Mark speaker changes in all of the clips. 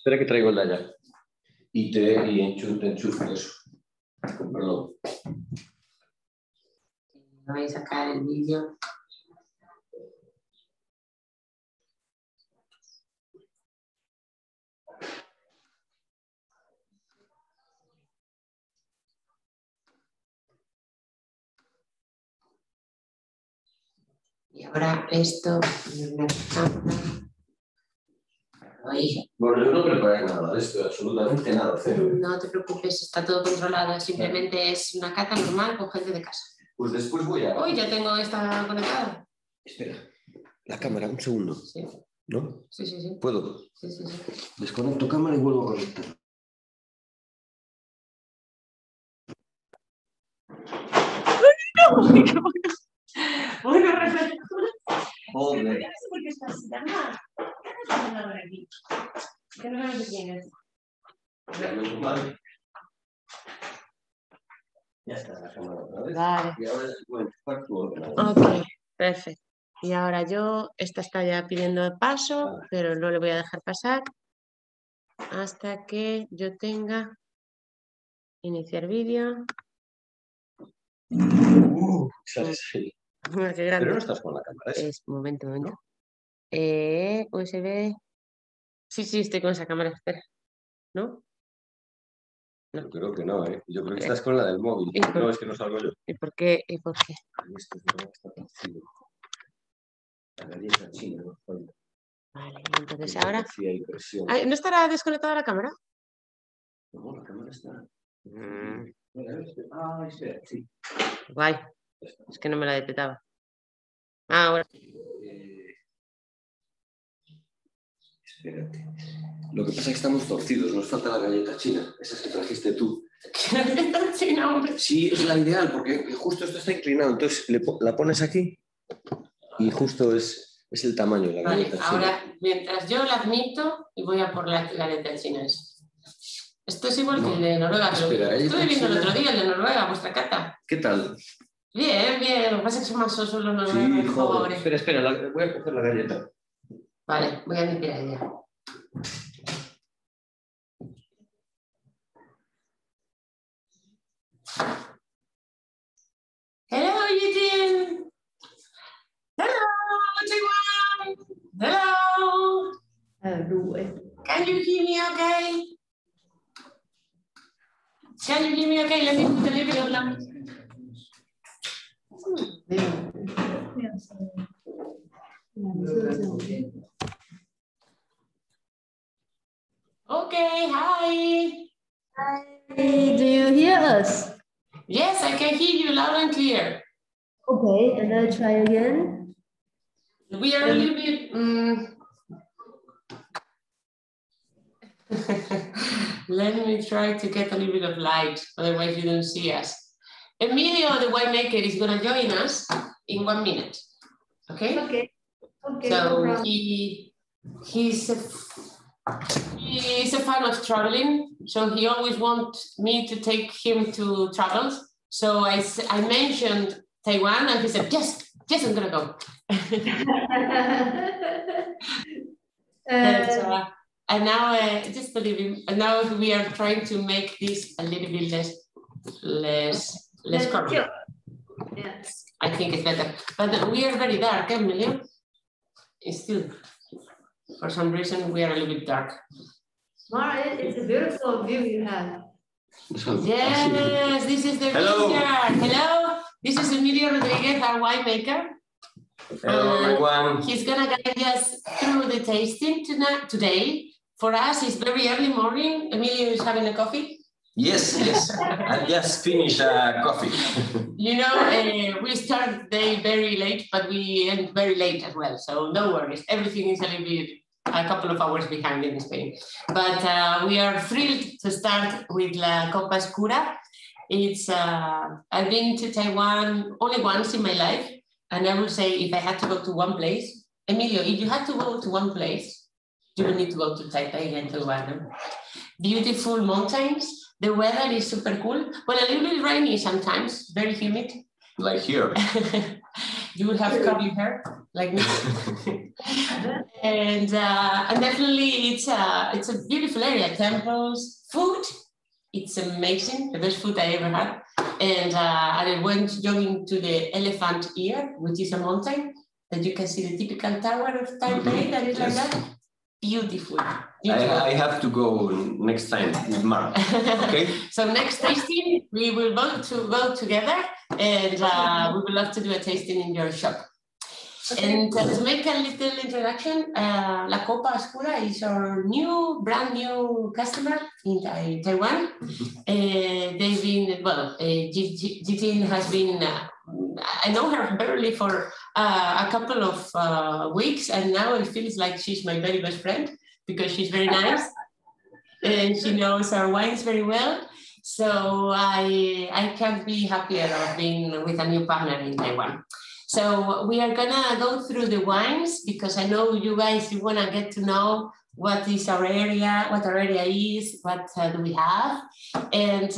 Speaker 1: Espera que traigo el de allá. Y enchufo eso. Perdón.
Speaker 2: Voy a sacar el vídeo. Y ahora esto en la cámara.
Speaker 1: Bueno, yo no preparé nada de esto, absolutamente nada, cero.
Speaker 2: No te preocupes, está todo controlado. Simplemente es una cata normal con gente de casa.
Speaker 1: Pues después voy a...
Speaker 2: Uy, ya tengo esta conectada.
Speaker 1: Espera, la cámara, un segundo.
Speaker 2: Sí.
Speaker 1: ¿No?
Speaker 2: Sí, sí, sí.
Speaker 1: ¿Puedo?
Speaker 2: Sí, sí, sí.
Speaker 1: Desconecto cámara y vuelvo a conectar.
Speaker 2: Bueno, reflexión.
Speaker 1: Joder.
Speaker 2: ¿Por qué estás así tan mal? ¿Qué estás haciendo aquí? ¿Qué número que tienes?
Speaker 1: Vale. Ya está la cámara otra vez.
Speaker 2: Vale.
Speaker 1: Y ahora voy a enchufar tu ordenador.
Speaker 2: Ok, perfecto. Y ahora esta está ya pidiendo paso, pero no le voy a dejar pasar hasta que yo tenga iniciar vídeo.
Speaker 1: Sí.
Speaker 2: Mira qué grande.
Speaker 1: Pero no estás con la cámara esa.
Speaker 2: Un momento. USB. Sí, estoy con esa cámara, espera. ¿No?
Speaker 1: Yo creo que no, ¿eh? Yo creo que estás con la del móvil. No, es que no salgo yo.
Speaker 2: ¿Y por qué?
Speaker 1: Esto es verdad que está torcido. La galleta china, ¿no?
Speaker 2: Vale, entonces ahora...
Speaker 1: Hay
Speaker 2: ¿No estará desconectada la cámara?
Speaker 1: No, la cámara está... Espera, sí.
Speaker 2: Guay. Es que no me la detectaba. Ahora.
Speaker 1: Espérate. Lo que pasa es que estamos torcidos, nos falta la galleta china, esa que trajiste tú.
Speaker 2: ¿Qué galleta china, hombre?
Speaker 1: Sí, es la ideal, porque justo esto está inclinado, entonces la pones aquí y justo es el tamaño de la galleta china.
Speaker 2: Ahora, mientras yo la admito, y voy a por la galleta china. Esto es igual que el de Noruega.
Speaker 1: Espera,
Speaker 2: estuve viendo el otro día el de Noruega, vuestra cata.
Speaker 1: ¿Qué tal?
Speaker 2: Bien. Lo que pasa es que son más sosos los noruegos.
Speaker 1: Sí, joder. Espera, voy a coger la galleta.
Speaker 2: Vale, voy a limpiar ella. Hello, Eugene. Hello, everyone. Hello. Can you hear me okay? Can you hear me okay? Let me put a little bit of lamp. Okay, hi.
Speaker 3: Hi, do you hear us?
Speaker 2: Yes, I can hear you loud and clear.
Speaker 3: Okay, and I'll try again.
Speaker 2: We are a little bit... Let me try to get a little bit of light, otherwise you don't see us. Emilio, the winemaker, is going to join us in 1 minute. Okay?
Speaker 3: Okay.
Speaker 2: So
Speaker 3: no
Speaker 2: he's a fan of traveling, so he always wants me to take him to travels. So I mentioned Taiwan, and he said, yes, I'm going to go. And now, just believe him. And now we are trying to make this a little bit less common.
Speaker 3: Yes.
Speaker 2: I think it's better. But we are very dark, Emilio. It's still, for some reason, we are a little bit dark.
Speaker 3: Mara, it's a beautiful view you have.
Speaker 2: Yes, this is the vineyard. Hello, this is Emilio Rodriguez, our winemaker.
Speaker 1: Hello, everyone.
Speaker 2: He's gonna guide us through the tasting today. For us, it's very early morning. Emilio is having a coffee.
Speaker 1: Yes. I just finished coffee.
Speaker 2: You know, we start the day very late, but we end very late as well. So no worries. Everything is a couple of hours behind in Spain. But we are thrilled to start with La Copa Oscura. It's I've been to Taiwan only once in my life. And I will say, if I had to go to one place, Emilio, if you had to go to one place, you would need to go to Taipei and Taiwan. Beautiful mountains. The weather is super cool. Well, a little bit rainy sometimes, very humid.
Speaker 1: Like here.
Speaker 2: You will have curly hair, like me. And definitely it's a beautiful area. Temples, food, it's amazing. The best food I ever had. And I went jogging to the Elephant Ear, which is a mountain that you can see the typical tower of Taipei. That is like that. Beautiful.
Speaker 1: I have to go next time with Mark. Okay.
Speaker 2: So next tasting, we will both to go together, and we would love to do a tasting in your shop. And to make a little introduction, La Copa Oscura is our brand new customer in Taiwan. They've been, well, Jitin has been, I know her barely for a couple of weeks, and now it feels like she's my very best friend because she's very nice and she knows our wines very well. So I can't be happier of being with a new partner in Taiwan. So we are gonna go through the wines because I know you guys, you wanna get to know what is our area, what our area is, what do we have. And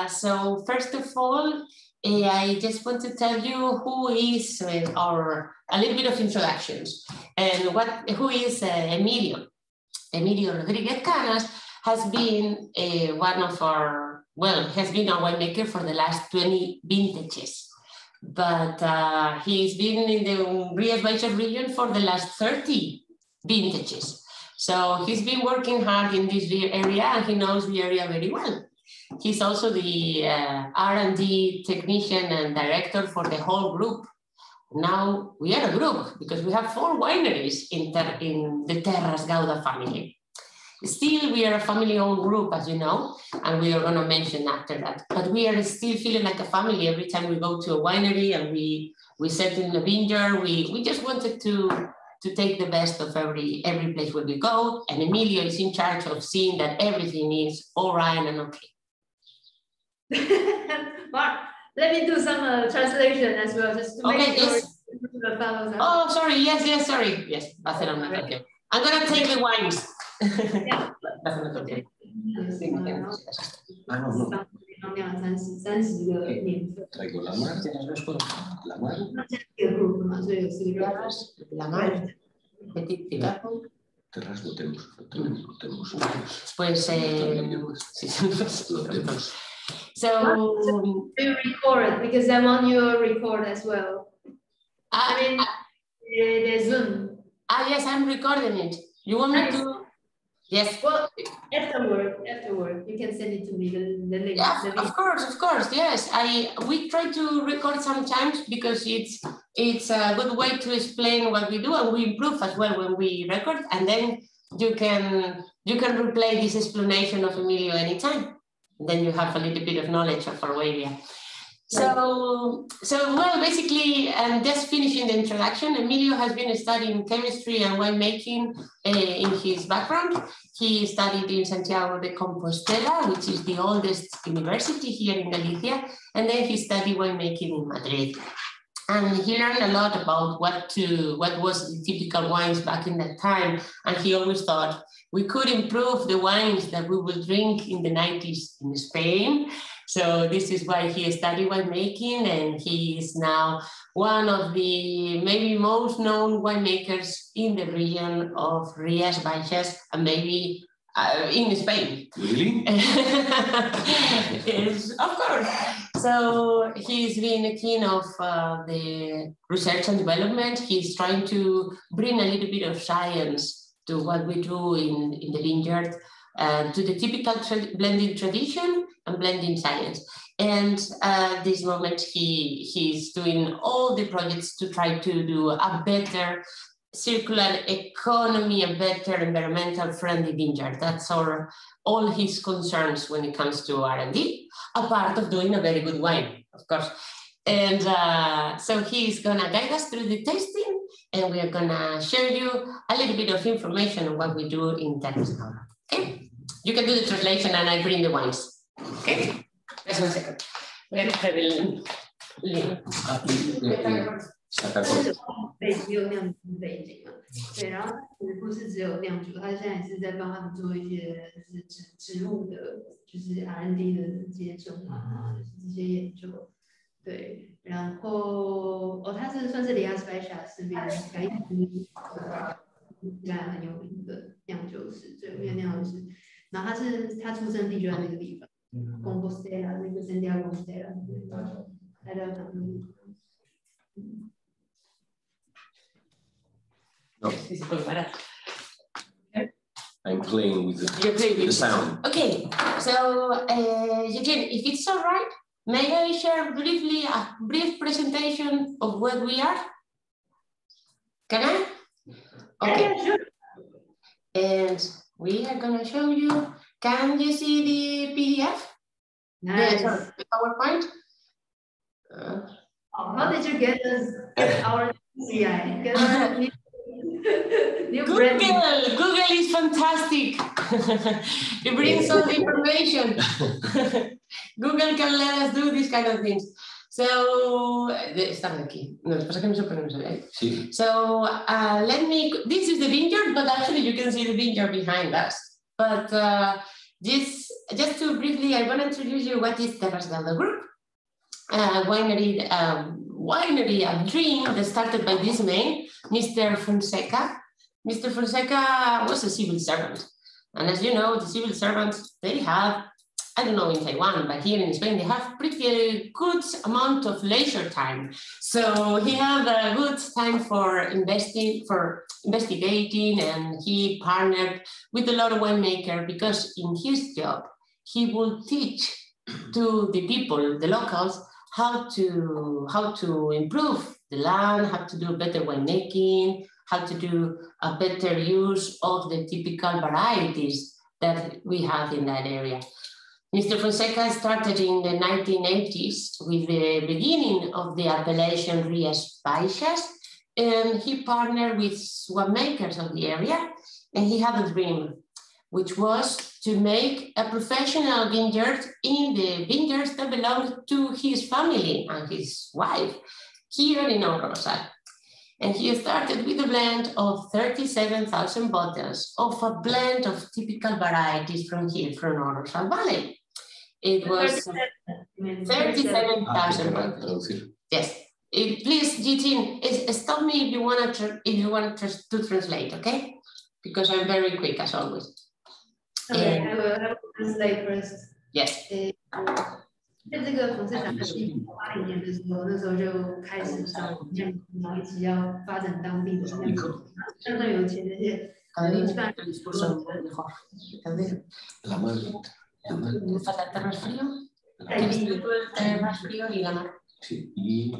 Speaker 2: so first of all, I just want to tell you who is a little bit of introductions and who is Emilio. Emilio Rodriguez Canas has been has been a winemaker for the last 20 vintages. But he's been in the Rías Baixas region for the last 30 vintages. So he's been working hard in this area and he knows the area very well. He's also the R&D technician and director for the whole group. Now we are a group because we have 4 wineries in the Terras Gauda family. Still, we are a family-owned group, as you know, and we are going to mention after that. But we are still feeling like a family every time we go to a winery and we set in a vineyard. We just wanted to take the best of every place where we go. And Emilio is in charge of seeing that everything is all right and okay.
Speaker 3: Mark, let me do some translation as well, just to make sure the fellows.
Speaker 2: Oh, sorry. Yes, sorry. Yes, okay. I'm going to take the wines.
Speaker 3: Yeah.
Speaker 2: That's not okay.
Speaker 1: Traigo la mar, la mar.
Speaker 2: La mar.
Speaker 1: Terras lo tenemos.
Speaker 2: Pues
Speaker 1: lo tenemos.
Speaker 2: So
Speaker 3: you record because I want you to record as well. I mean the Zoom.
Speaker 2: Yes, I'm recording it. You want me to? Yes.
Speaker 3: Well, afterward, you can send it to me the link.
Speaker 2: Yeah, of course, yes. We try to record sometimes because it's a good way to explain what we do and we improve as well when we record, and then you can replay this explanation of Emilio anytime. Then you have a little bit of knowledge of our area. So well, basically, just finishing the introduction, Emilio has been studying chemistry and winemaking in his background. He studied in Santiago de Compostela, which is the oldest university here in Galicia, and then he studied winemaking in Madrid. And he learned a lot about what was the typical wines back in that time, and he always thought we could improve the wines that we will drink in the 90s in Spain. So this is why he studied winemaking, and he is now one of the maybe most known winemakers in the region of Rías Baixas and maybe in Spain.
Speaker 1: Really?
Speaker 2: Yes, of course. So he's been keen of the research and development. He's trying to bring a little bit of science to what we do in the vineyard, to the typical blending tradition and blending science. And at this moment, he's doing all the projects to try to do a better circular economy, a better environmental friendly vineyard. That's all his concerns when it comes to R&D, apart of doing a very good wine, of course. And so he's gonna guide us through the tasting, and we are gonna share you a little bit of information on what we do in Terras. Okay? You can do the translation and I bring the wines. Okay? Just 1 second. Voy a coger el libro.
Speaker 3: 只有酿酒背景嘛，对，然后不是只有酿酒，他现在也是在帮他们做一些就是植物的，就是 R&D 的接种啊，这些研究，对，然后他是算是Rías Baixas这边西班牙很有名的酿酒师，对，没有酿酒师。然后他出生地就在那个地方，Compostela 那个圣地亚哥Compostela，大家讲那个地方。
Speaker 1: No. I'm playing with the sound.
Speaker 2: Okay, so again, if it's all right, may I share briefly a brief presentation of what we are? Can I? Okay.
Speaker 3: Yeah, sure.
Speaker 2: And we are going to show you. Can you see the PDF?
Speaker 3: Nice.
Speaker 2: The PowerPoint?
Speaker 3: How did you get our CI? Get our new
Speaker 2: Google is fantastic. It brings all the information. Google can let us do these kind of things. So, están aquí. No, pasa que no se ponen ahí.
Speaker 1: Sí.
Speaker 2: So, this is the vineyard, but actually you can see the vineyard behind us. But just to briefly, I want to introduce you what is Terras Gauda Group. Winery, a dream that started by this man, Mr. Fonseca. Mr. Fonseca was a civil servant. And as you know, the civil servants, they have, I don't know in Taiwan, but here in Spain, they have pretty good amount of leisure time. So he had a good time for investigating, and he partnered with a lot of winemakers because in his job, he will teach to the people, the locals, how to improve the land, how to do better winemaking, how to do a better use of the typical varieties that we have in that area. Mr. Fonseca started in the 1980s with the beginning of the appellation Rías Baixas, and he partnered with winemakers of the area, and he had a dream, which was to make a professional vineyard in the vineyards that belonged to his family and his wife here in Rosal. And he started with a blend of 37,000 bottles of a blend of typical varieties from here, from Rosal Valley. It was 37,000 bottles. Yes. Please, Eugene, stop me if you want to translate, okay? Because I'm very quick as always.
Speaker 3: Okay, I will translate first.
Speaker 2: Yes.
Speaker 3: 在这个冯市长的1980年的时候，那时候就开始找酿酒，然后一起要发展当地的酿酒，相当有钱的这些。
Speaker 2: Terras frío y la mar.
Speaker 1: Sí.
Speaker 2: Y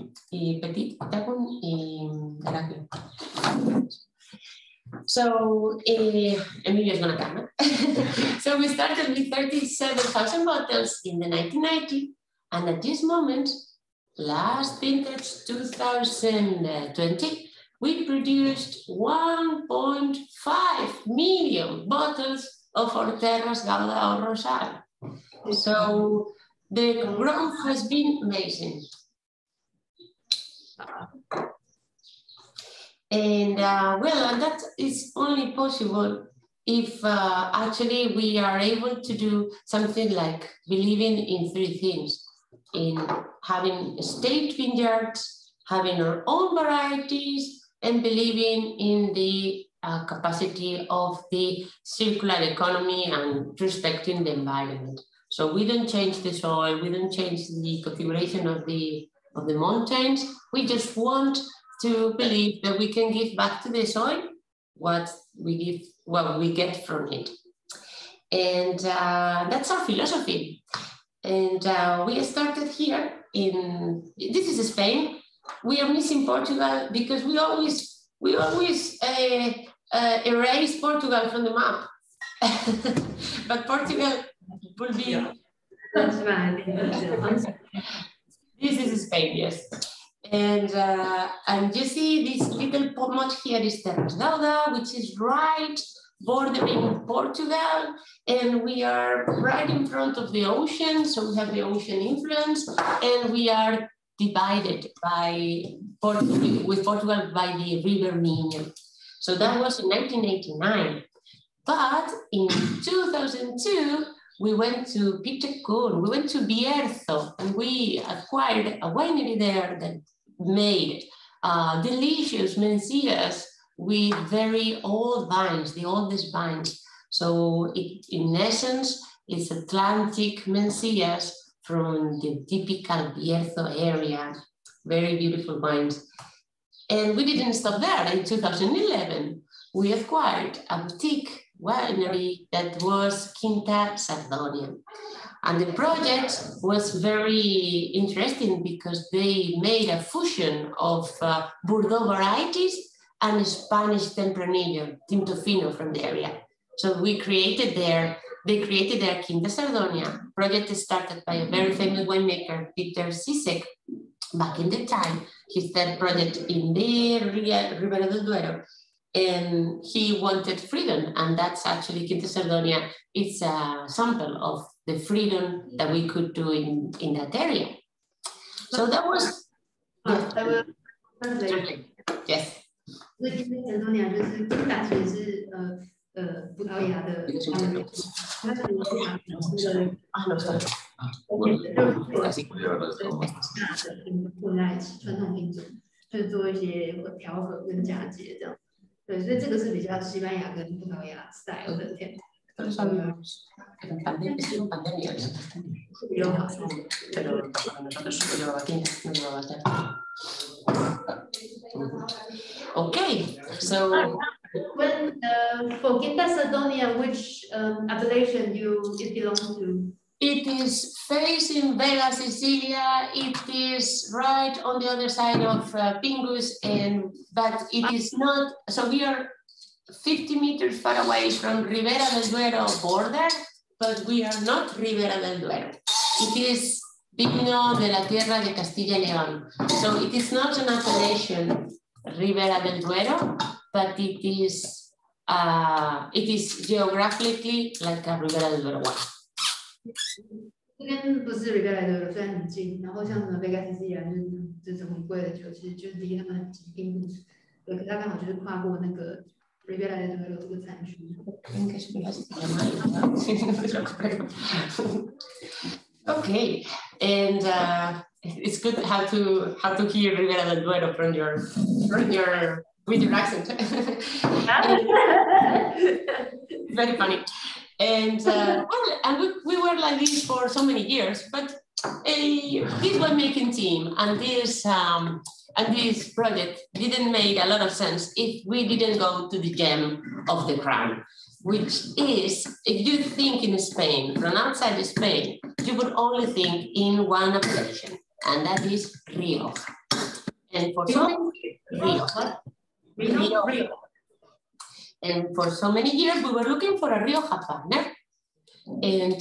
Speaker 2: Petit, Tacon y Heraclio. So, Emilio's gonna come. So we started with 37,000 bottles in the 1990, and at this moment, last vintage 2020, we produced 1.5 million bottles of our Terras Gauda or Rosal. So the growth has been amazing. And well, that is only possible if actually we are able to do something like believing in three things: in having state vineyards, having our own varieties, and believing in the capacity of the circular economy and respecting the environment. So we don't change the soil, we don't change the configuration of the mountains. We just want to believe that we can give back to the soil what we get from it. And that's our philosophy. And we started here this is Spain. We are missing Portugal because we always erase Portugal from the map. But Portugal will be... This is Spain, yes. And you see this little pomot here is Terras Gauda, which is right bordering Portugal, and we are right in front of the ocean, so we have the ocean influence, and we are divided with Portugal by the River Minho. So that was in 1989. But in 2002, we went to Pitecun, we went to Bierzo, and we acquired a winery there that made delicious mencias with very old vines, the oldest vines. So in essence, it's Atlantic Mencias from the typical Bierzo area, very beautiful vines. And we didn't stop there. In 2011, we acquired a boutique winery that was Quinta Sardonia. And the project was very interesting because they made a fusion of Bordeaux varieties and Spanish Tempranillo, Tinto Fino from the area. So they created their Quinta Sardonia. Project started by a very famous winemaker, Peter Sisek, back in the time. He started project in the Ribera del Duero, and he wanted freedom, and that's actually Quinta Sardonia. It's a sample of the freedom that we could do in that area. So that was... Yes.
Speaker 3: 所以今天很多年就是金达其实是葡萄牙的，它其实是把这个大的混在一起，传统品种，就是做一些调和跟嫁接这样。对，所以这个是比较西班牙跟葡萄牙 style 的甜。
Speaker 2: Pero son pandemia, pero para nosotros lo llevaba aquí, no llevaba allá. Okay, so
Speaker 3: when for Quinta Sardonia, which appellation it belongs to?
Speaker 2: It is facing Vega Sicilia. It is right on the other side of Pingus, but it is not. So we are 50 meters far away from Ribera del Duero border, but we are not Ribera del Duero. It is Vino de la Tierra de Castilla y León. So it is not an appellation, Ribera del Duero, but it is geographically like a Ribera del Duero one.
Speaker 3: 这边不是 Ribera del Duero，虽然很近，然后像什么 Vega Sicilia 就是很贵的酒，其实就是离他们很近，并不是。对，可是它刚好就是跨过那个 Ribera del Duero 这个产区。
Speaker 2: Okay, and it's good how to hear Ribera del Duero from your with your accent. Very funny. And we were like this for so many years, but this winemaking team and this project didn't make a lot of sense if we didn't go to the gem of the crown, which is, if you think in Spain, from outside Spain, you would only think in one appellation, and that is Rioja. And for so many Rioja. And for so many years, we were looking for a Rioja partner. And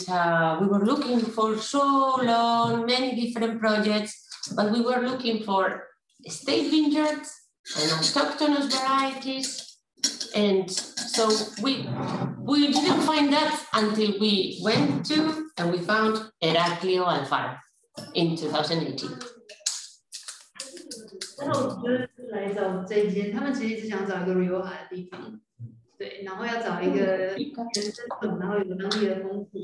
Speaker 2: we were looking for so long, many different projects, but we were looking for estate vineyards and autochthonous varieties. And so we didn't find that until we went to and we found Heraclio Alfaro in 2018.
Speaker 3: 然后我们就来找这一间，他们其实一直想找一个 Rioja 的地方。对，然后要找一个原生种，然后有当地的丰富，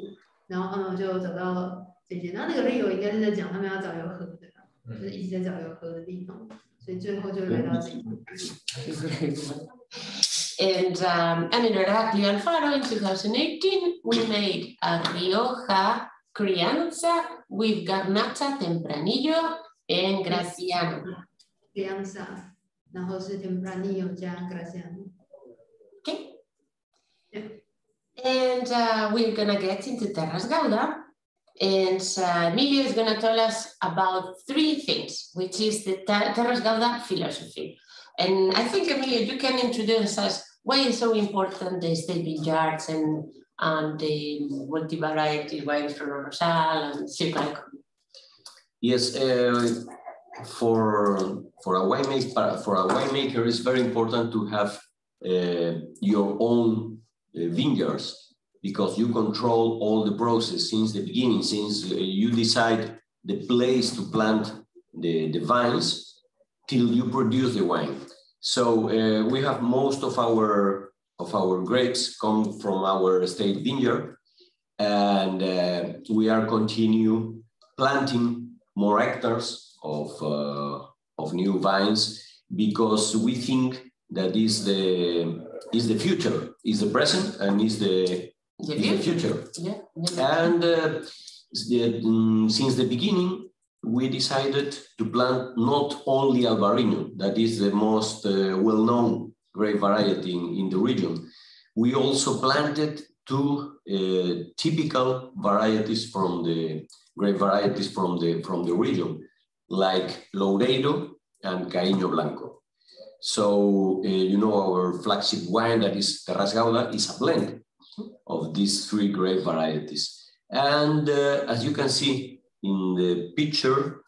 Speaker 3: 然后他们就找到这间。然后那个 Rio 应该是在讲他们要找有河的，就是一直在找有河的地方，所以最后就来到这里。
Speaker 2: And in Heraclio Alfaro in 2018, we made a Rioja Crianza with Garnacha, Tempranillo, and Graciano.
Speaker 3: Crianza, 然后是 Tempranillo 加 Graciano.
Speaker 2: Okay. Yeah. And we're gonna get into Terras Gauda, and Emilio is gonna tell us about three things, which is the Terras Gauda philosophy. And I think, Emilio, you can introduce us why it's so important the estate vineyards and the multi-variety wines from Rosal and circular economy.
Speaker 4: Yes, for a winemaker, it's very important to have your own vineyards, because you control all the process since the beginning, since you decide the place to plant the vines till you produce the wine. So we have most of our grapes come from our estate vineyard, and we are continue planting more hectares of new vines, because we think that is the future, is the present, and is the future.
Speaker 2: Yeah.
Speaker 4: And since the beginning, we decided to plant not only Albarino, that is the most well-known grape variety in the region. We also planted two typical varieties from the grape varieties from the region, like Loureiro and Caíño Blanco. So our flagship wine, that is Terras Gauda, is a blend of these three grape varieties. And as you can see in the picture,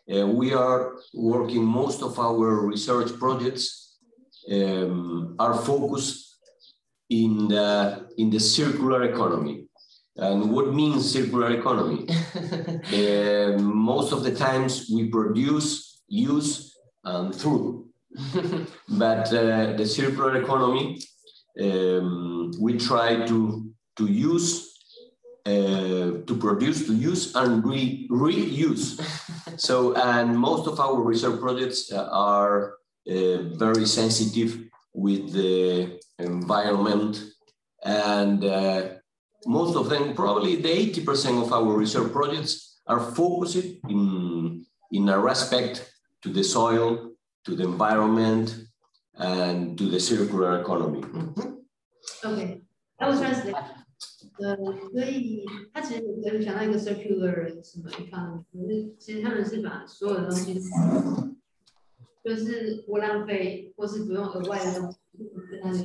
Speaker 4: we are working, most of our research projects are focused in the circular economy. And what means circular economy? Most of the times we produce, use, and throw. But the circular economy, we try to use, to produce, to use, and reuse. So, and most of our research projects are very sensitive with the environment, and most of them, probably the 80% of our research projects are focused in a respect to the soil, to the environment, and to the circular economy.
Speaker 3: Okay, I will translate. 所以它其实我想到一个 circular 什么 economy， 可是其实他们是把所有的东西，就是不浪费或是不用额外的东西跟它的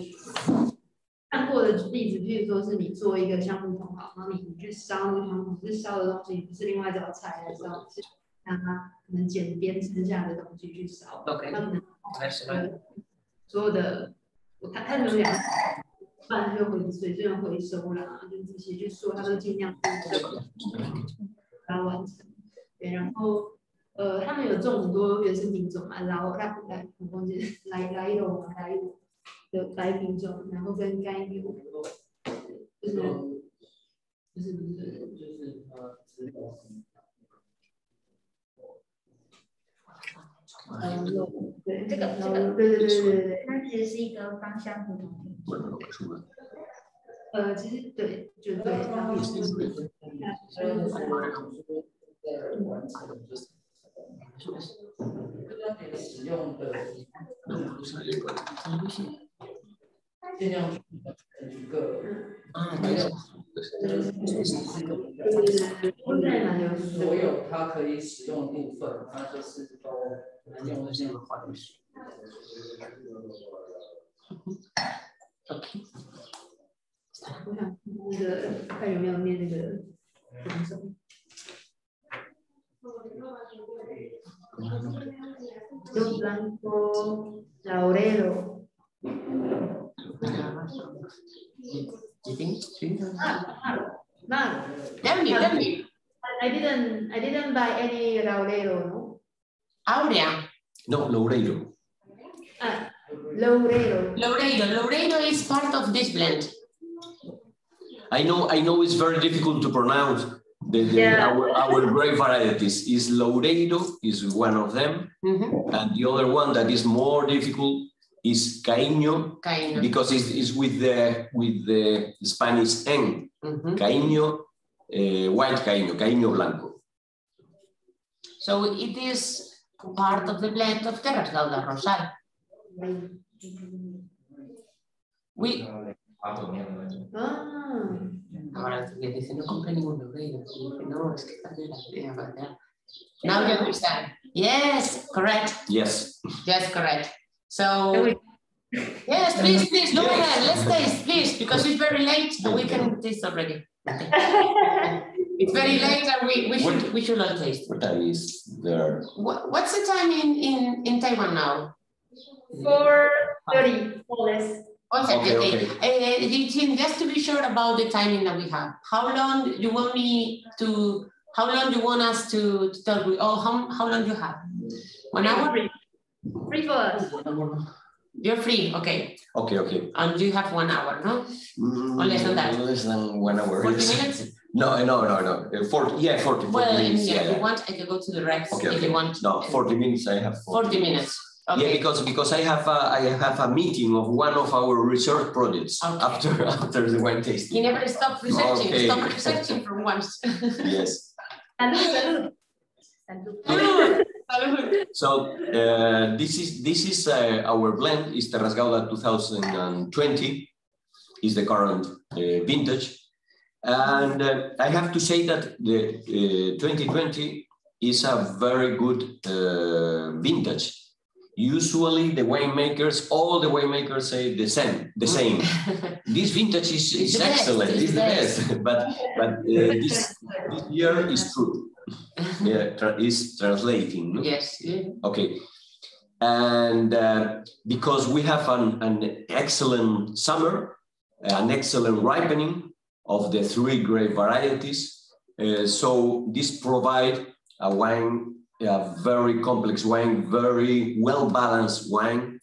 Speaker 3: 看过的例子，譬如说是你做一个橡木桶好，然后你去烧那个橡木桶，是烧的东西，不是另外找材来烧，是让它可能剪边剩下的东西去烧。
Speaker 2: OK，
Speaker 3: 它可能所有的，它有两。半就水资源回收啦，就这些，就说它都尽量把它完成。对，然后他们有种很多原生品种嘛，然后我忘记来油的白品种，然后跟甘油，就是对，
Speaker 5: 这个，
Speaker 3: 对，
Speaker 5: 它其实是一个芳香不同品种。
Speaker 3: 其实对，就对，然后
Speaker 6: 使用的尽量去一个所有它可以使用的部分，它就是都能用这样的方式。
Speaker 3: 我想那个看有没有念那个什么。Blanco Laurero. No.
Speaker 2: Tell me.
Speaker 3: I didn't buy any Laurero, no?
Speaker 2: Aurea.
Speaker 4: No, Loureiro.
Speaker 2: Loureiro is part of this blend.
Speaker 4: I know it's very difficult to pronounce our grape varieties. Is Loureiro is one of them, and the other one that is more difficult is Caíño, because it's with the Spanish N. Caíño, white Caíño Blanco.
Speaker 2: So it is part of the blend of Terras Gauda Rosal. Ahora me dice, no compré ningún Loureiro. No, es que está de la idea, ¿verdad? Now you understand. Yes, correct.
Speaker 4: Yes.
Speaker 2: Yes, correct. So, yes, please, go ahead. Let's taste, please, because it's very late and we can taste already. It's very late and we should all taste.
Speaker 4: What time is there?
Speaker 2: What's the time in Taiwan now?
Speaker 3: 4:30, more or less.
Speaker 2: Okay. Just to be sure about the timing that we have, how long you want us to talk? How long you have? 1 hour?
Speaker 3: Free for us.
Speaker 2: You're free, okay.
Speaker 4: Okay.
Speaker 2: And you have 1 hour, no? Or less than that?
Speaker 4: Less than 1 hour.
Speaker 2: 40 minutes?
Speaker 4: No. 40
Speaker 2: well,
Speaker 4: minutes.
Speaker 2: if you want, I can go to the Rex if you want.
Speaker 4: No, 40 minutes I have.
Speaker 2: 40 minutes. Okay.
Speaker 4: Yeah, because I have a meeting of one of our research projects after the wine tasting.
Speaker 2: He never stopped researching.
Speaker 4: Okay.
Speaker 2: Stop researching for once.
Speaker 4: Yes.
Speaker 3: Salud.
Speaker 4: So this is our blend. Is Terras Gauda 2020. Is the current vintage, and I have to say that the 2020 is a very good vintage. Usually the winemakers, all the winemakers say the same. This vintage is excellent, it's the best, but this year is true. Yeah, is translating. No?
Speaker 2: Yes.
Speaker 4: Okay. And because we have an excellent summer, an excellent ripening of the 3 grape varieties, so this provides a wine, a very complex wine, very well-balanced wine,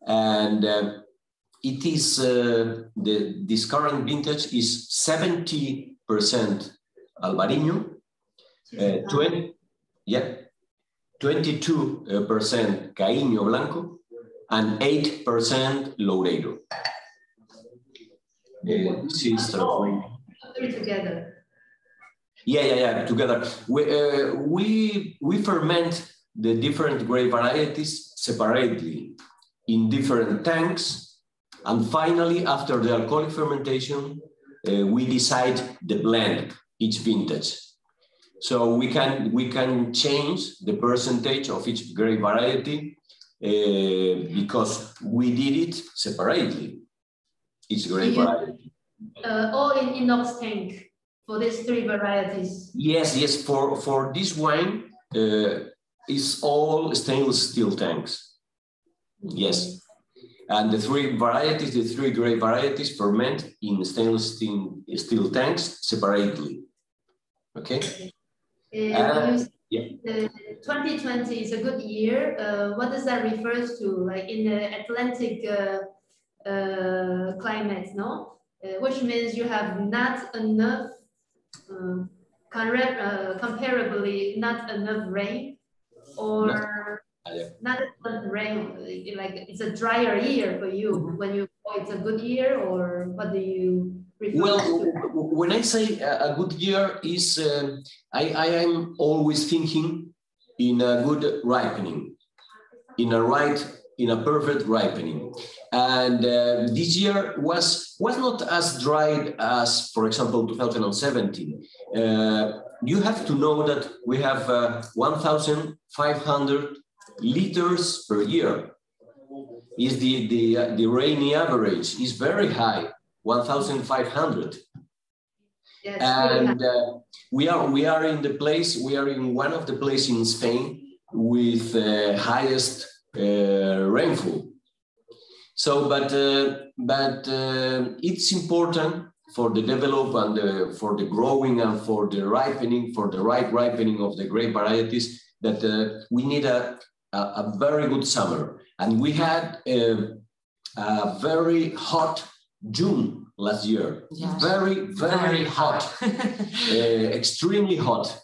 Speaker 4: and it is this current vintage is 70% Albarino, 22% Caíño Blanco, and 8% Loureiro. This is
Speaker 3: together.
Speaker 4: Yeah, together. We ferment the different grape varieties separately in different tanks, and finally, after the alcoholic fermentation, we decide the blend each vintage. So we can change the percentage of each grape variety because we did it separately. Each grape variety.
Speaker 3: All in inox tank for these 3 varieties.
Speaker 4: Yes. For this wine, it's all stainless steel tanks. Yes, and the 3 varieties, the 3 grape varieties, ferment in stainless steel tanks separately. Okay.
Speaker 3: Yeah. 2020 is a good year. What does that refer to? Like in the Atlantic climate, no? Which means you have not enough, comparably not enough rain, or not enough rain. Like it's a drier year for you. When you call it's a good year, or what do you?
Speaker 4: Well, when I say a good year is, I am always thinking in a good ripening, in a perfect ripening. And this year was not as dry as, for example, 2017. You have to know that we have 1,500 liters per year. Is the rainy average is very high. 1,500,
Speaker 3: yes,
Speaker 4: and we are in one of the places in Spain with highest rainfall. So, but it's important for the development, for the growing, and for the ripening, for the right ripening of the grape varieties, that we need a very good summer, and we had a very hot June last year. Yes. Very hot, extremely hot.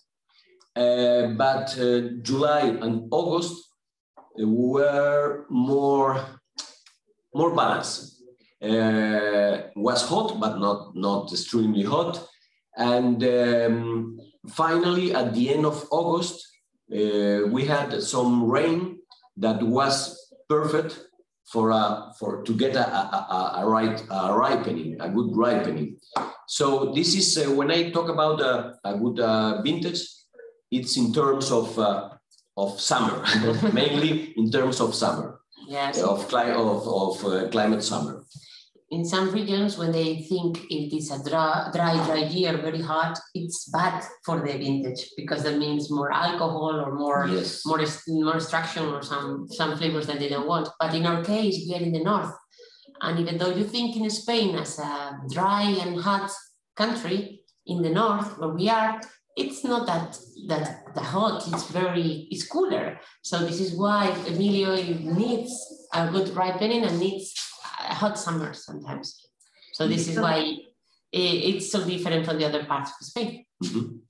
Speaker 4: But July and August were more balanced. Was hot, but not extremely hot. And finally, at the end of August, we had some rain that was perfect to get a ripening, a good ripening. So this is when I talk about a good vintage, it's in terms of summer, mainly in terms of summer,
Speaker 2: yes,
Speaker 4: of climate summer.
Speaker 2: In some regions, when they think it is a dry year, very hot, it's bad for the vintage because that means more alcohol or more extraction or some flavors that they don't want. But in our case, we are in the north, and even though you think in Spain as a dry and hot country, in the north where we are, it's not that hot. It's cooler. So this is why Emilio needs a good ripening and needs a hot summer sometimes. So this is why it's so different from the other parts of Spain.
Speaker 4: Mm-hmm.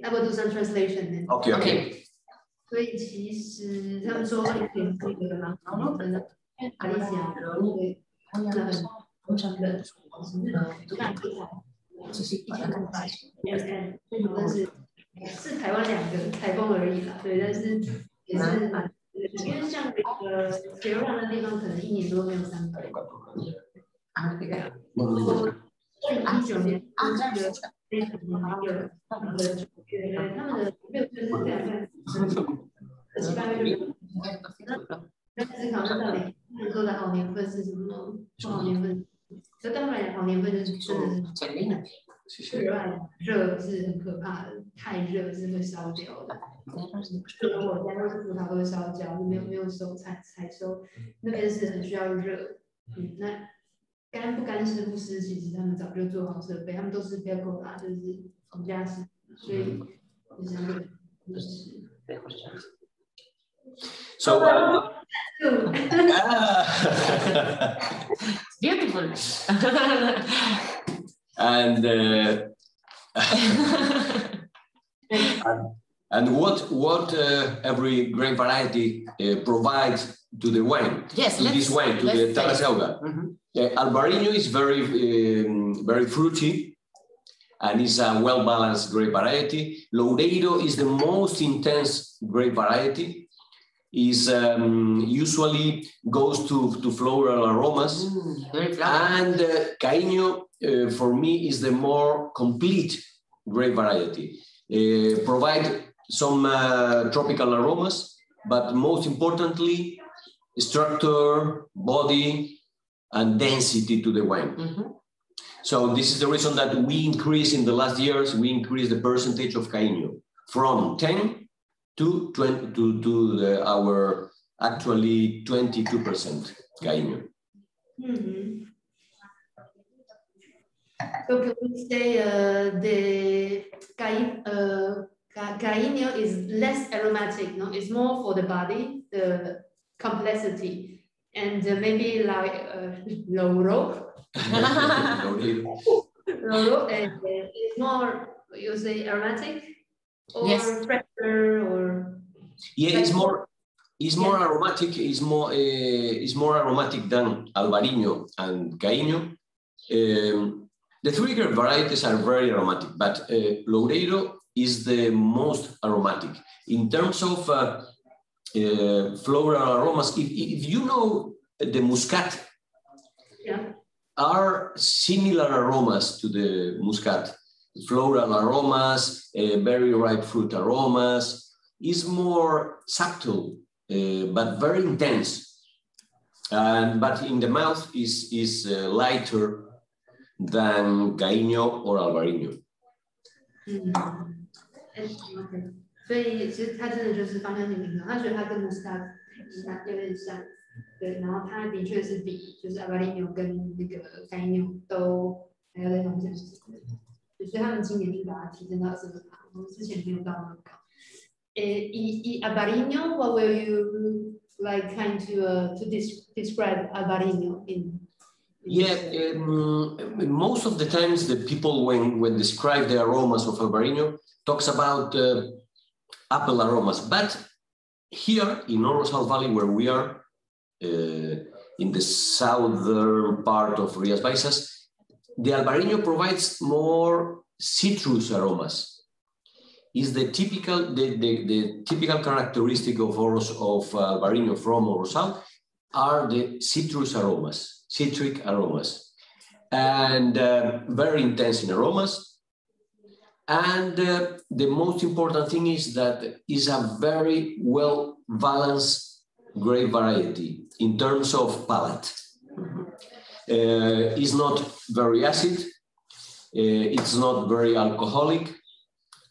Speaker 3: I will do some translation then.
Speaker 4: Okay.
Speaker 3: 所以其实他们说也是一个蛮好的，因为马来西亚对真的很成本，那只是但是台湾2个台风而已啦，对，但是也是蛮，因为像铁路上的地方，可能1年都没有300。对啊，我2019年这个非常有他们的6月就是非常7、8月就那思考那到底说的好年份是什么？不好年份，那当然好年份就是真的是热是很可怕的，太热是会烧焦的。我家都是葡萄都会烧焦，没有收采收，那边是很需要热。那干不干湿不湿，其实他们早就做好设备，他们都是 Gauda，就是皇家式，所以就相对就是。
Speaker 4: So
Speaker 2: beautiful.
Speaker 4: and and what every grape variety provides to the wine,
Speaker 2: yes,
Speaker 4: to this wine, to the Terras Gauda. Albarino is very fruity and is a well-balanced grape variety. Loureiro is the most intense grape variety. Is usually goes to floral aromas, and Caíño for me is the more complete grape variety. Provide some tropical aromas, but most importantly, structure, body, and density to the wine. So this is the reason that we increase in the last years. We increase the percentage of Caíño from 10 to 20 to our actually 22% Caíño.
Speaker 3: So can we say the Caíño is less aromatic, no? It's more for the body, the complexity, and maybe like Loureiro. Loureiro is more, you say, aromatic. Or
Speaker 2: yes.
Speaker 3: fresher, or
Speaker 4: yeah, it's more aromatic. It's more aromatic than Albarino and Caíño. The 3 grape varieties are very aromatic, but Loureiro is the most aromatic in terms of floral aromas. If you know the Muscat, are similar aromas to the Muscat. Floral aromas, very ripe fruit aromas, is more subtle, but very intense. But in the mouth is lighter than Caíño or Albarino.
Speaker 3: 所以其实它真的就是方向性平衡，他觉得它跟 Muscat 有点像，对，然后它的确是比就是 Albarino 跟那个 Caíño 都还要在方向性。所以他们今年就把它提升到20%，我们之前没有到那么高。Albarino, what will you like kind to describe Albarino in?
Speaker 4: Yeah, most of the times the people when describe the aromas of Albarino talks about apple aromas, but here in Orosal Valley where we are in the southern part of Rías Baixas, the Albarino provides more citrus aromas. Is the typical characteristic of Albarino from Orosal are the citrus aromas, citric aromas, and very intense in aromas. And the most important thing is that it's a very well balanced grape variety in terms of palate. It's not very acid, it's not very alcoholic,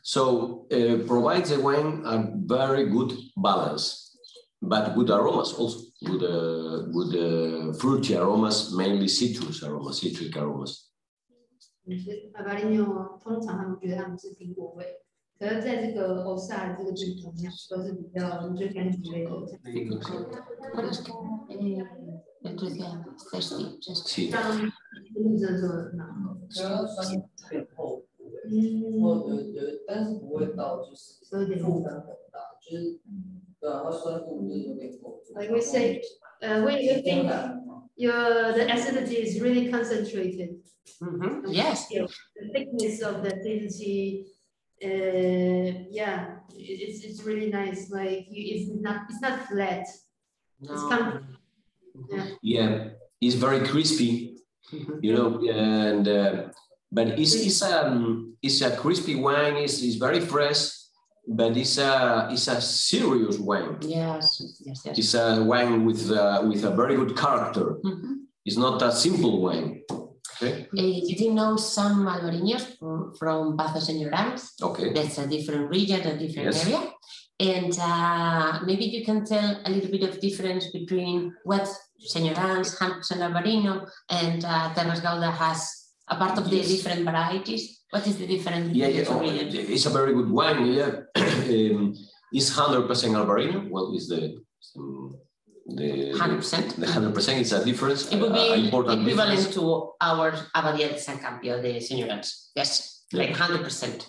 Speaker 4: so provides the wine a very good balance, but good aromas also, good fruity aromas, mainly citrus aromas, citric aromas.
Speaker 3: Albarino 通常他们觉得他们是苹果味，可是在这个欧萨这个地方都是比较就柑橘类的。
Speaker 4: Sí.
Speaker 6: 但是不会到就是负担很大，就
Speaker 3: Like we say, when you think the acidity is really concentrated.
Speaker 2: Yes.
Speaker 3: The thickness of the acidity, yeah, it's really nice. Like it's not flat.
Speaker 2: No.
Speaker 3: It's kind of,
Speaker 4: Yeah, it's very crispy, you know, and but it's a crispy wine. It's very fresh, but it's a serious wine.
Speaker 2: Yes.
Speaker 4: It's a wine with a very good character. It's not a simple wine. Okay.
Speaker 2: Did you know some Albariños from Pazo Señorans?
Speaker 4: Okay.
Speaker 2: That's a different region, a different area. And maybe you can tell a little bit of difference between what Señorans, 100% Albariño, and Terras Gauda has, a part of the different varieties. What is the difference between the two regions?
Speaker 4: It's a very good wine. Yeah, it's 100% Albariño. Well, it's the
Speaker 2: 100%.
Speaker 4: The 100% is a difference.
Speaker 2: It would be
Speaker 4: important
Speaker 2: equivalent
Speaker 4: difference.
Speaker 2: to our Abadía de San Campio, the Señorans. Yes, like 100%.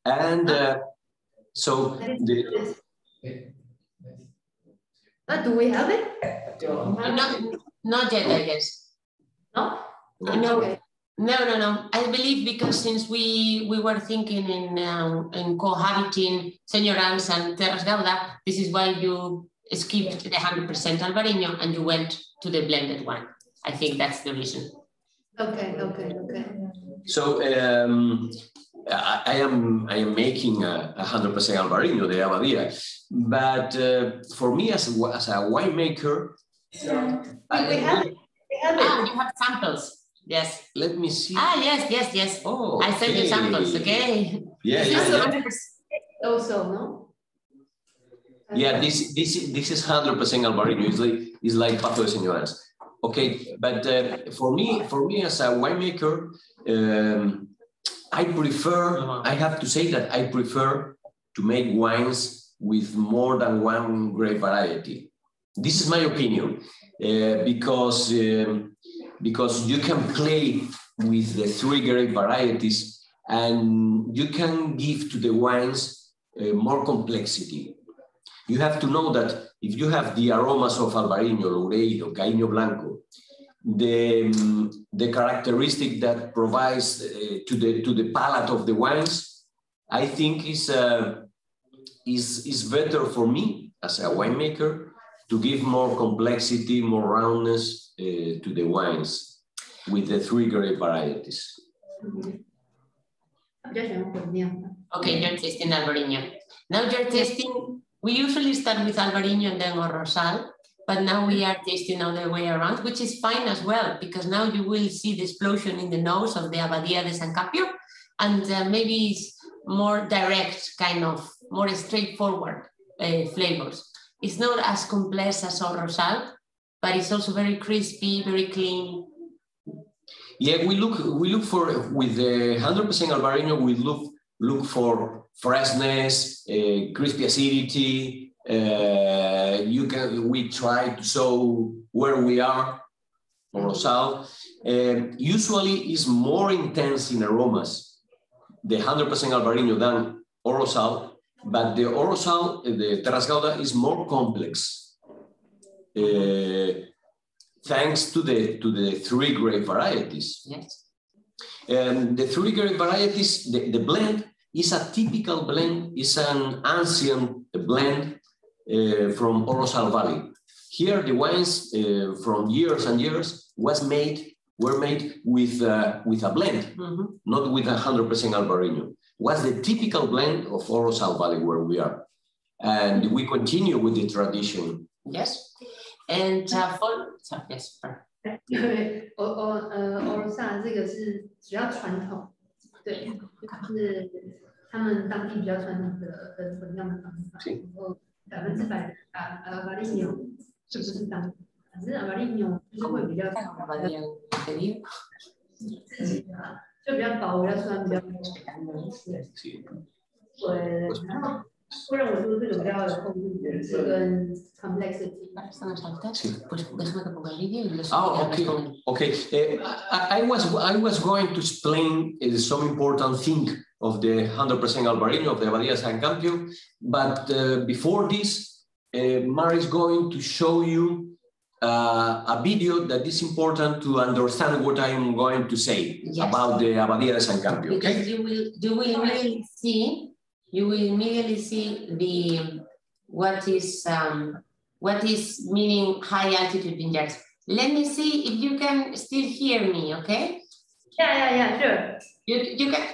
Speaker 4: And so
Speaker 3: do we have it?
Speaker 2: Not yet, I guess.
Speaker 3: No?
Speaker 2: No.
Speaker 3: Okay.
Speaker 2: No. I believe because since we were thinking in cohabiting Señorans and Terras Gauda, this is why you skipped the 100% Albariño and you went to the blended one. I think that's the reason.
Speaker 3: Okay.
Speaker 4: So I am making a 100% Albariño de Abadía, but for me as a winemaker,
Speaker 3: We have it.
Speaker 2: You have samples. Yes.
Speaker 4: Let me see.
Speaker 2: Yes.
Speaker 4: Oh,
Speaker 2: I sent you samples. Okay.
Speaker 4: Yeah.
Speaker 3: Also, no?
Speaker 4: Yeah, this is 100% Albariño. It's like Pazo de Señoras. Okay, but for me as a winemaker, I have to say that I prefer to make wines with more than one grape variety. This is my opinion, because you can play with the 3 grape varieties and you can give to the wines more complexity. You have to know that if you have the aromas of Albariño, Loureiro, Caíño Blanco, the characteristic that provides to the palate of the wines, I think is better for me as a winemaker to give more complexity, more roundness to the wines with the 3 grape varieties.
Speaker 2: Okay, you're tasting Albariño. Now you're tasting. We usually start with Albariño and then Rosal, but now we are tasting all the way around, which is fine as well, because now you will see the explosion in the nose of the Abadía de San Campio, and maybe it's more direct, kind of more straightforward flavors. It's not as complex as Rosal, but it's also very crispy, very clean.
Speaker 4: Yeah, we look for, with the 100% Albariño, we look for freshness, crispy acidity. We try to show where we are on Rosal. Usually it's more intense in aromas, the 100% Albariño than Rosal, but the Rosal, the Terras Gauda, is more complex. Thanks to the 3 grape varieties.
Speaker 2: Yes.
Speaker 4: And the 3 grape varieties, the blend is a typical blend, is an ancient blend from Rosal Valley. Here, the wines from years and years were made with a blend, not with 100% Albariño. Was the typical blend of Rosal Valley where we are, and we continue with the tradition.
Speaker 2: Yes, and yes.
Speaker 3: 欧罗萨这个是比较传统，对，是他们当地比较传统的混酿的方法。然后100%的阿巴利牛是不是当地？可是阿巴利牛就是会比较自己的，就比较薄，比较酸，比较对，然后会让我说这个比较有控制是跟 complexity。Okay.
Speaker 4: I was going to explain some important thing of the 100% Albarino of the Abadia San Campio. But before this, Mar is going to show you a video that is important to understand what I'm going to say about the Abadia de San Campio. Okay?
Speaker 2: Because you will immediately see the what is meaning high altitude vineyards. Let me see if you can still hear me, okay?
Speaker 3: Yeah, sure.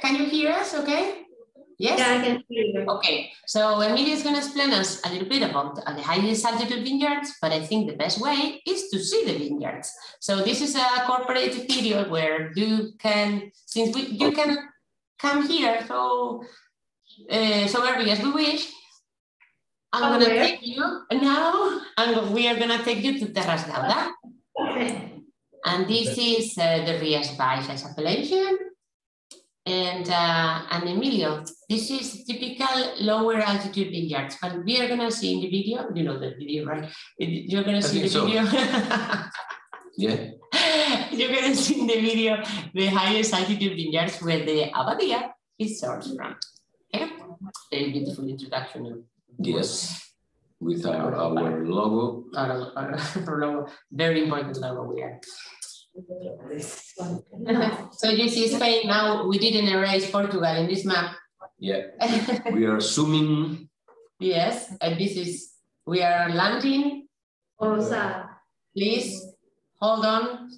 Speaker 2: Can you hear us, okay? Yes?
Speaker 3: Yeah, I can hear you.
Speaker 2: Okay, so Emilia is going to explain us a little bit about the highest altitude vineyards, but I think the best way is to see the vineyards. So this is a corporate video where you can, you can come here so early as we wish. I'm going to take you now, and we are going to take you to Terras Gauda.
Speaker 3: Okay.
Speaker 2: And this is the Rías Baixas appellation. And Emilio, this is typical lower altitude vineyards, but we are going to see in the video, you know the video, right? You're going to see the video.
Speaker 4: Yeah.
Speaker 2: You're going to see in the video the highest altitude vineyards where the Abadia is sourced from. Okay? Very beautiful introduction.
Speaker 4: Yes, with our logo.
Speaker 2: Our logo, very important logo we are. So you see Spain now, we didn't erase Portugal in this map.
Speaker 4: Yeah, we are zooming.
Speaker 2: Yes, and this is, we are landing. Please, hold on.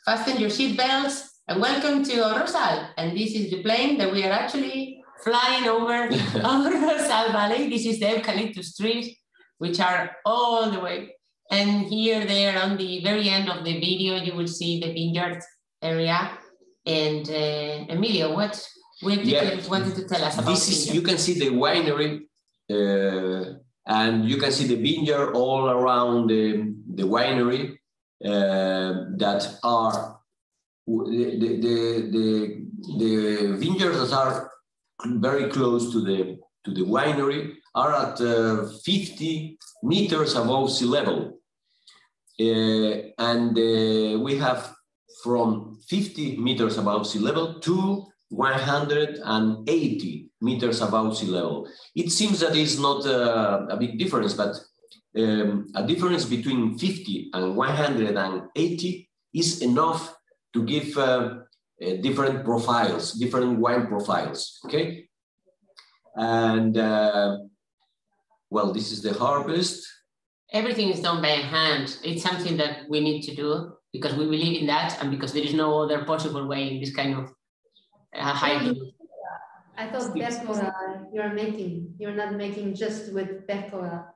Speaker 2: Fasten your seatbelts and welcome to Rosal. And this is the plane that we are actually flying over Rosal Valley. This is the eucalyptus trees, which are all the way. And here, there, on the very end of the video, you will see the vineyard area. And Emilio, what you wanted to tell us about this?
Speaker 4: You can see the winery, and you can see the vineyard all around the winery. That are the vineyards that are very close to the winery are at 50 meters above sea level. And we have from 50 meters above sea level to 180 meters above sea level. It seems that it's not a big difference, but a difference between 50 and 180 is enough to give different profiles, different wine profiles, okay? And well, this is the harvest.
Speaker 2: Everything is done by hand. It's something that we need to do because we believe in that and because there is no other possible way in this kind of high.
Speaker 3: I thought Beccola you're not making just with Beccola.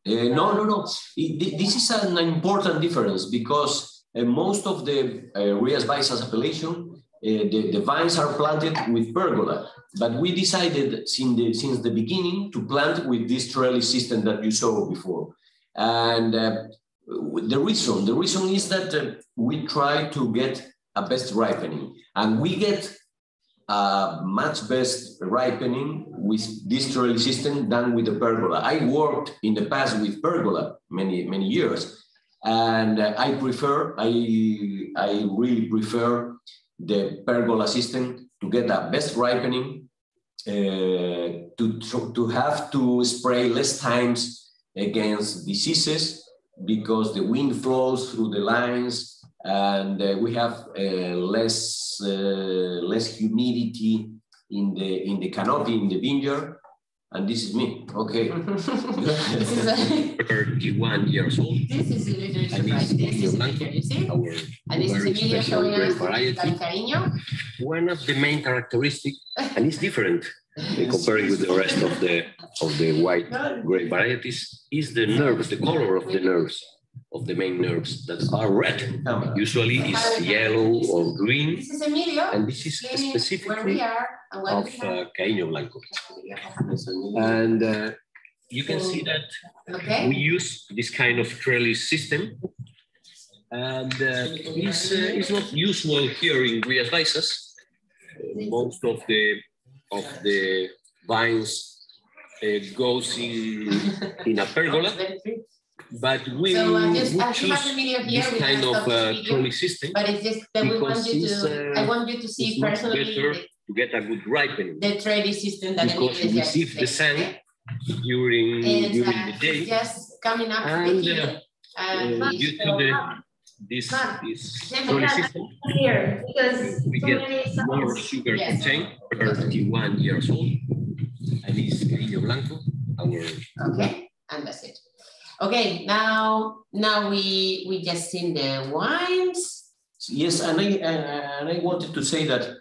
Speaker 4: No. This is an important difference because most of the Rías Baixas appellation, the vines are planted with pergola, but we decided since the beginning to plant with this trellis system that you saw before. And the reason is that we try to get a best ripening, and we get a much best ripening with this trellis system than with the pergola. I worked in the past with pergola many years, and I really prefer the pergola system to get a best ripening, to have to spray less times against diseases because the wind flows through the lines, and we have less humidity in the canopy in the vineyard. And this is me. Okay. 31 years old.
Speaker 2: This is a little surprise. This is Emilio, you see? And this is Emilio showing us the cariño.
Speaker 1: One of the main characteristics, and it's different comparing with the rest of the white grape varieties, is the nerves, the color of the nerves, of the main nerves that are red. Usually it's yellow or green.
Speaker 2: This is Emilio.
Speaker 1: And this is specifically of Caíño Blanco. And you can see that we use this kind of trellis system, and it's not usual here in Rías Baixas. Most of the vines goes in a pergola, but we choose this kind of trellis system.
Speaker 2: But it's just that we want you to. I want you to see personally
Speaker 1: to get a good ripening.
Speaker 2: The trading system that
Speaker 1: because we receive the sun during the day.
Speaker 2: Just coming up
Speaker 1: and
Speaker 2: due
Speaker 1: to this trading system,
Speaker 3: here because
Speaker 1: we get more sugar content, 31 years old, and it's Grillo Blanco, our.
Speaker 2: Okay, and that's it. Okay, now we just seen the wines.
Speaker 4: Yes, and I wanted to say that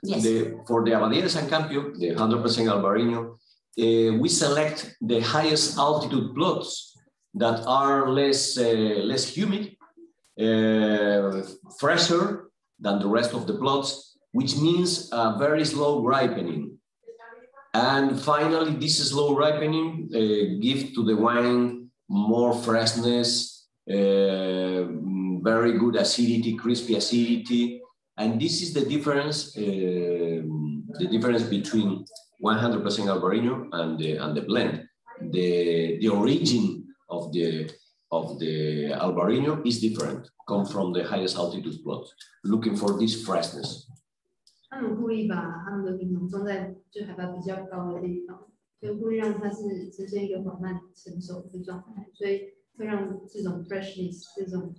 Speaker 4: for the Abadía de San Campio, the 100% Albarino, we select the highest altitude plots that are less humid, fresher than the rest of the plots, which means a very slow ripening. And finally, this slow ripening gives to the wine more freshness, very good acidity, crispy acidity, and this is the difference between 100% Albarino and the blend. The origin of the Albarino is different, comes from the highest altitude plots, looking for this freshness.
Speaker 3: 他们故意把他们的品种种在就海拔比较高的地方，就故意让它是呈现一个缓慢成熟的状态，所以会让这种 freshness 这种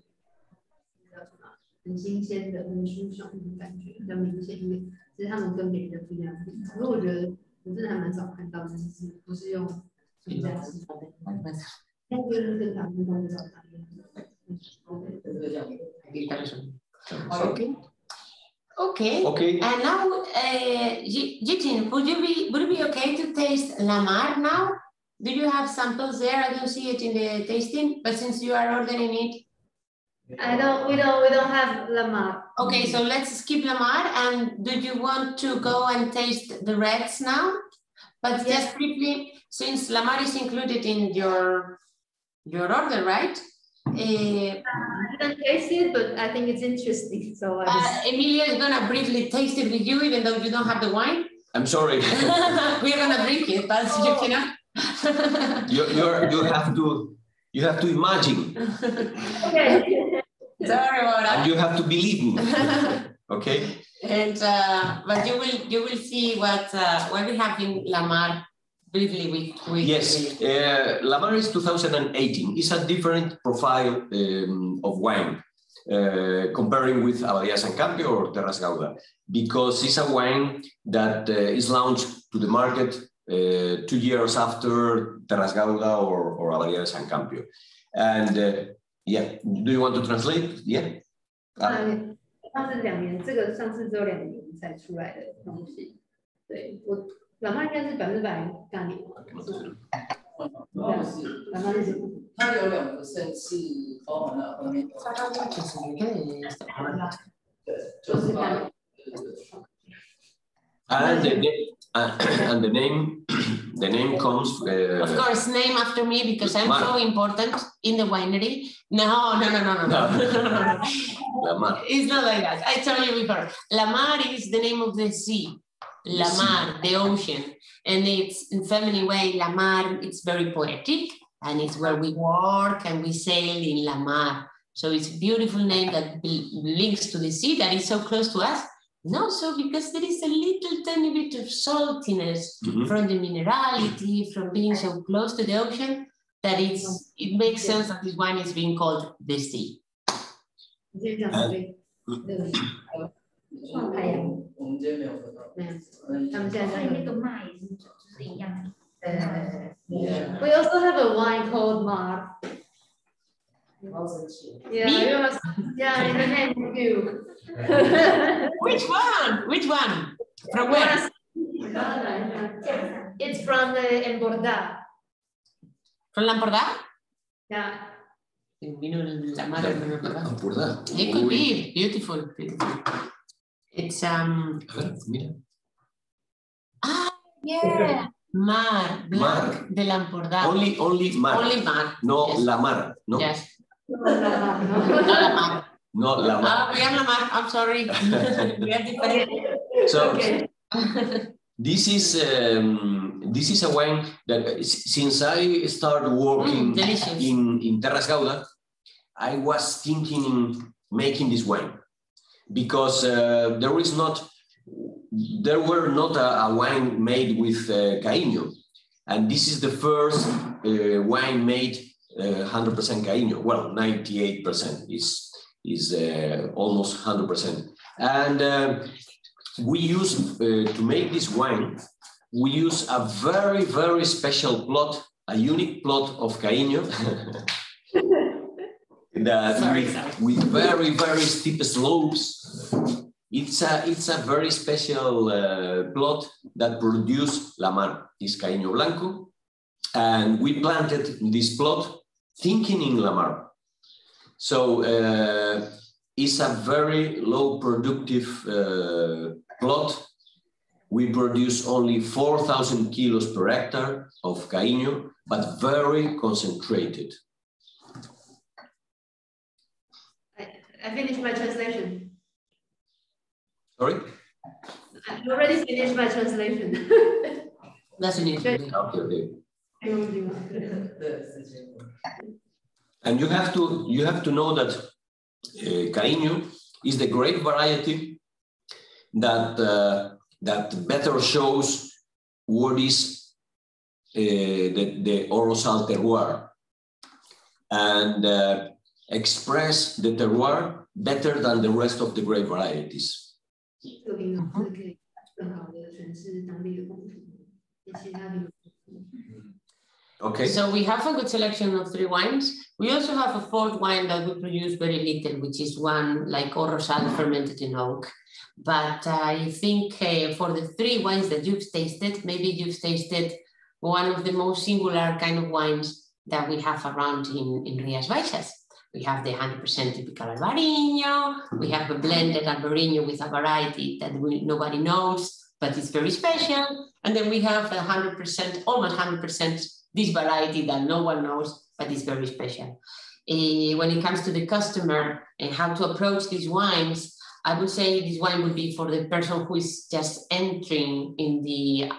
Speaker 3: 很新鲜的、很舒爽的感觉比较明显一点。这是他们跟别人的不一样的地方。可是我觉得我真的还蛮少看到，就是不是用这样子，那跟正常不同的早餐。
Speaker 2: Okay. Okay. And now, Jitin, would it be okay to taste Lamar now? Do you have samples there? I don't see it in the tasting, but since you are ordering it,
Speaker 3: we don't have Lamar.
Speaker 2: Okay, so let's skip Lamar. And do you want to go and taste the reds now? But just briefly, since Lamar is included in your order, right?
Speaker 3: I haven't tasted, but I think it's interesting. So
Speaker 2: Emilia is gonna briefly taste it with you, even though you don't have the wine.
Speaker 4: I'm sorry.
Speaker 2: We're gonna drink it, but you cannot.
Speaker 4: You have to imagine.
Speaker 3: Okay.
Speaker 2: Sorry about that.
Speaker 4: And you have to believe me. Okay.
Speaker 2: And but you will see what we have in Lamar. Briefly,
Speaker 4: yes, Lamar is 2018. It's a different profile of wine comparing with Abadía San Campio or Terras Gauda, because it's a wine that is launched to the market 2 years after Terras Gauda or Abadía San Campio. And yeah, do you want to translate? Yeah.
Speaker 3: 它是2年，这个上次只有2年才出来的东西。对我。老妈应该是100%干粮嘛，
Speaker 6: 它有2%是包含了后面的，对，就是干粮。
Speaker 4: And the name comes.
Speaker 2: Of course, name after me because I'm so important in the winery. No. It's not like that. I told you before. Lamar is the name of the sea. Lamar, the ocean, and it's in feminine way. Lamar, it's very poetic, and it's where we work and we sail in Lamar. So it's a beautiful name that links to the sea that is so close to us. And also because there is a little tiny bit of saltiness from the minerality, from being so close to the ocean, that it makes sense that this wine is being called the sea.
Speaker 6: 我们今天没有喝到。
Speaker 3: 他们现在
Speaker 5: 那个麦也是就是一样的。
Speaker 3: We also have a wine called Mar. Yeah, in the name of you.
Speaker 2: Which one? Which one? From where?
Speaker 3: It's from Embordà.
Speaker 2: From Lampordà?
Speaker 3: Yeah.
Speaker 2: It could be beautiful. It's yeah, Mar de Lampordà.
Speaker 4: Only Mar.
Speaker 2: Only Mar.
Speaker 4: No, yes. La Mar. No.
Speaker 2: Yes.
Speaker 4: No, La Mar.
Speaker 2: We are La Mar. I'm sorry. We are different.
Speaker 4: So this is a wine that since I started working in Terras Gauda, I was thinking in making this wine because there is not there were not a wine made with Caíño. And this is the first wine made 100% Caíño. Well, 98% is almost 100%. And we use, to make this wine, we use a very, very special plot, a unique plot of Caíño. That with very, very steep slopes. It's a very special plot that produced La Mar, this Caíño Blanco. And we planted this plot thinking in La Mar. So it's a very low productive plot. We produce only 4,000 kilos per hectare of Caíño, but very concentrated.
Speaker 3: I finished my translation.
Speaker 4: Sorry?
Speaker 3: I already finished my translation.
Speaker 2: That's an issue.
Speaker 4: Okay. And you have to know that Caíño is the grape variety that better shows what is the Orosal terroir, and express the terroir better than the rest of the grape varieties. Okay.
Speaker 2: So we have a good selection of 3 wines. We also have a 4th wine that we produce very little, which is one like Orosal fermented in oak. But I think for the 3 wines that you've tasted, maybe you've tasted one of the most singular kind of wines that we have around in Rías Baixas. We have the 100% typical Albariño. We have a blended Albariño with a variety that nobody knows, but it's very special. And then we have 100%, almost 100%, this variety that no one knows, but it's very special. When it comes to the customer and how to approach these wines, I would say this wine would be for the person who is just entering in the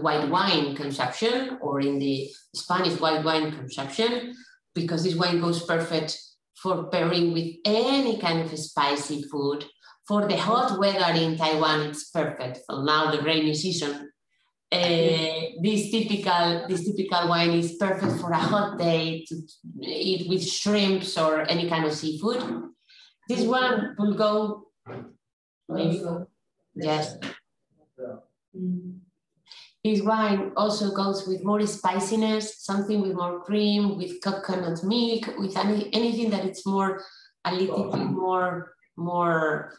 Speaker 2: white wine consumption or in the Spanish white wine consumption, because this wine goes perfect for pairing with any kind of spicy food. For the hot weather in Taiwan, it's perfect. For now, the rainy season, this typical wine is perfect for a hot day to eat with shrimps or any kind of seafood. This one will go, maybe, yes. This wine also goes with more spiciness, something with more cream, with coconut milk, with anything that it's more, a little bit more.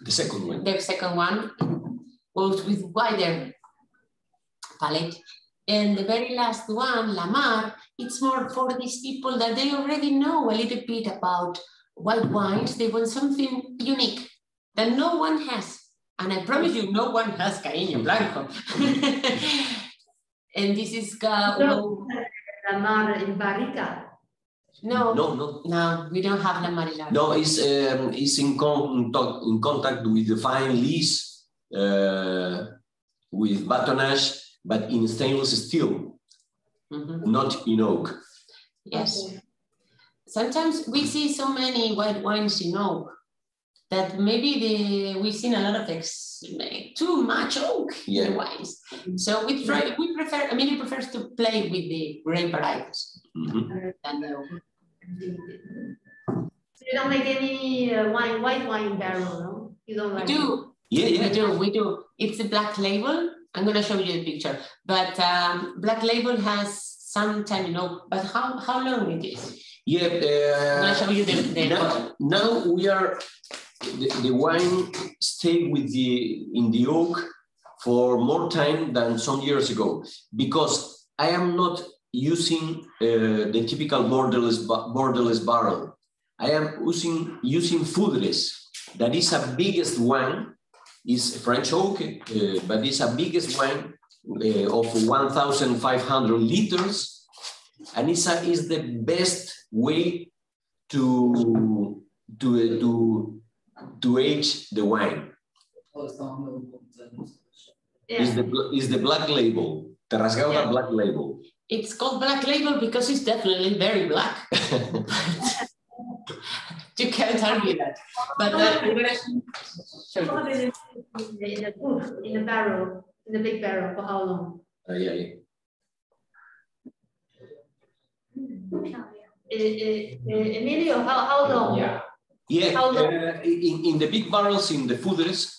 Speaker 4: The second one.
Speaker 2: The second one goes with wider palate. And the very last one, La Mar, it's more for these people that they already know a little bit about white wines. They want something unique that no one has. And I promise you, no one has Caíño Blanco. And this is
Speaker 3: La Mar in Barrica.
Speaker 2: No, we don't have La Mar in Barrica.
Speaker 4: No, it's in contact with the fine lees with batonnage, but in stainless steel, not in oak.
Speaker 2: Yes. Sometimes we see so many white wines in oak that maybe we've seen a lot of too much oak in the wines. So we prefer, Emilio prefers to play with the grape varieties. Than the oak.
Speaker 3: So you don't make any white wine barrel, no? You don't like
Speaker 2: We do.
Speaker 4: Yeah.
Speaker 2: We do. It's a black label. I'm going to show you the picture. But black label has some time in oak. But how long it is?
Speaker 4: Yeah.
Speaker 2: I'm going to show you the
Speaker 4: now we are. The wine stayed in the oak for more time than some years ago, because I am not using the typical borderless barrel. I am using foodless. That is a biggest wine. Is French oak, but it's a biggest wine of 1,500 liters, and is the best way to age the wine. Is the black label, Terras Gauda black label.
Speaker 2: It's called black label because it's definitely very black. You can't argue that. But I'm gonna show you.
Speaker 3: In the book, in the barrel, in the big barrel, for how long?
Speaker 4: Yeah.
Speaker 3: Emilio, how long?
Speaker 4: Yeah,
Speaker 3: How long?
Speaker 4: in the big barrels, in the fooders,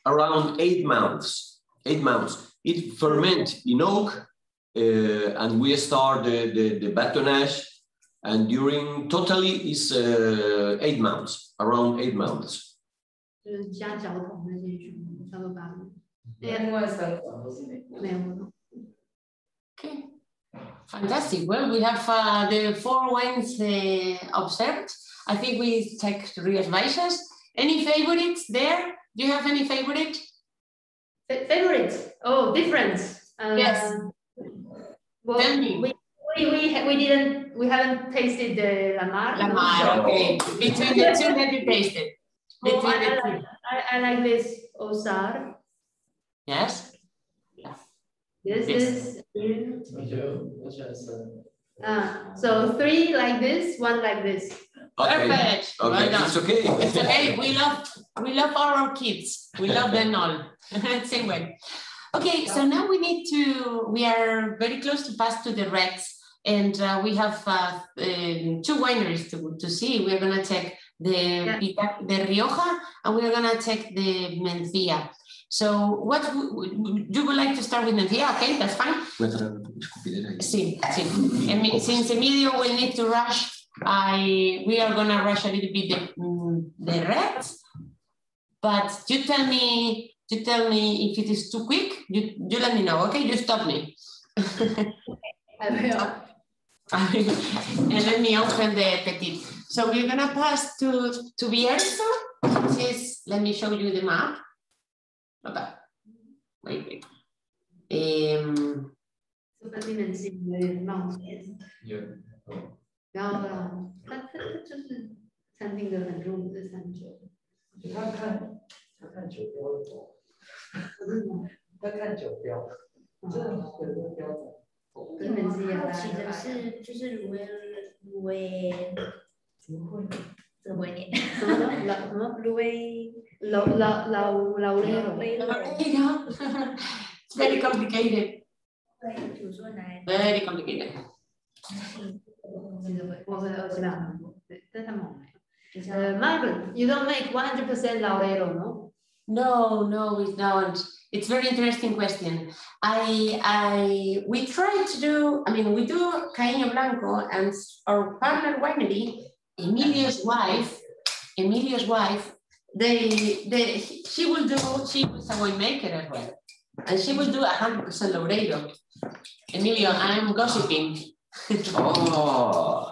Speaker 4: around 8 months. 8 months. It ferment in oak, and we start the batonnage, and during totally is 8 months, around 8 months.
Speaker 3: 就是加脚桶那些全部差不多8年。
Speaker 6: 另外3款都是美国。
Speaker 3: 没有。
Speaker 2: Okay, fantastic. Well, we have the 4 wines observed. I think we take readvices. Any favorites there? Do you have any favorite?
Speaker 3: Favorites? Oh, difference.
Speaker 2: Yes.
Speaker 3: Well,
Speaker 2: Tell me.
Speaker 3: We haven't tasted the Lamar.
Speaker 2: Lamar, okay. Between the two that you tasted.
Speaker 3: Oh, I like this Osar.
Speaker 2: Yes.
Speaker 3: This. So 3 like this, 1 like this.
Speaker 4: Okay.
Speaker 2: Perfect.
Speaker 4: Okay,
Speaker 2: Well
Speaker 4: it's okay.
Speaker 2: It's okay. We love our kids. We love them all. Same way. Okay, so now we are very close to pass to the reds, and we have 2 wineries to see. We're gonna check the Rioja, and we're gonna check the Mencía. So what you would like to start with Mencía? Okay, that's fine. Sí. Since Emilio will need to rush, we are gonna rush a little bit the reds, but you tell me if it is too quick. You let me know. Okay, you stop me.
Speaker 3: I will.
Speaker 2: And let me open the petit. So we're gonna pass to Bierzo, which is, let me show you the map. Okay. Wait.
Speaker 3: 然后它就是餐厅的很入名的餐酒。
Speaker 6: 他看酒标的多，他看酒标，这很多标准。
Speaker 5: 好奇的是，就是芦苇，怎么会念？
Speaker 3: 什么？
Speaker 5: 芦苇
Speaker 2: It's very complicated.
Speaker 5: 对，比如说哪里
Speaker 2: Very complicated.
Speaker 3: 我知道，对，但他们Michael, you don't make 100% laurero, no?
Speaker 2: No, we don't. It's a very interesting question. We try to do, we do Caíño Blanco, and our partner winery, Emilio's wife, she was a winemaker as well. And she will do 100% Loureiro. Emilio, I'm gossiping.
Speaker 4: Oh.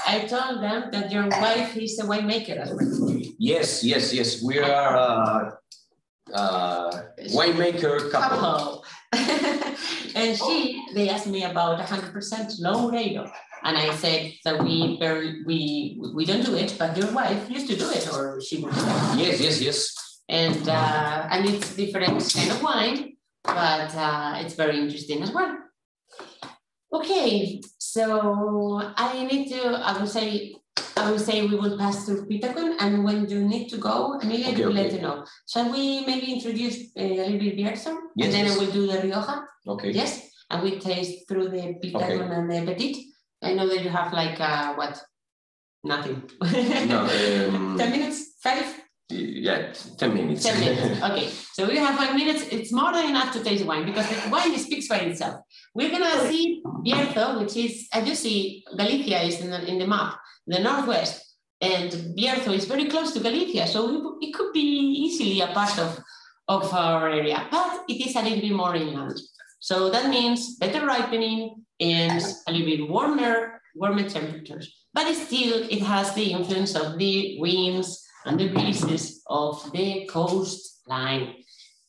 Speaker 2: I told them that your wife is a winemaker as well.
Speaker 4: Yes. We are winemaker couple.
Speaker 2: And they asked me about 100% Loureiro. And I said that we don't do it, but your wife used to do it, or she would do it.
Speaker 4: Yes.
Speaker 2: And it's different kind of wine, but it's very interesting as well. Okay, so I would say we will pass through Pitacon, and when you need to go, Emilio, will let you know. Shall we maybe introduce a little bit Bierzo?
Speaker 4: Yes.
Speaker 2: And then I will do the Rioja.
Speaker 4: Okay.
Speaker 2: Yes, and we taste through the Pitacon and the Petit. I know that you have like what? Nothing.
Speaker 4: No.
Speaker 2: 10 minutes? 5?
Speaker 4: Yeah, 10 minutes.
Speaker 2: 10 minutes. Okay, so we have 5 minutes. It's more than enough to taste wine because the wine speaks by itself. We're gonna see Bierzo, which is, as you see, Galicia is in the map, the northwest, and Bierzo is very close to Galicia, so it could be easily a part of our area, but it is a little bit more inland. So that means better ripening and a little bit warmer temperatures, but it has the influence of the winds and the breezes of the coastline.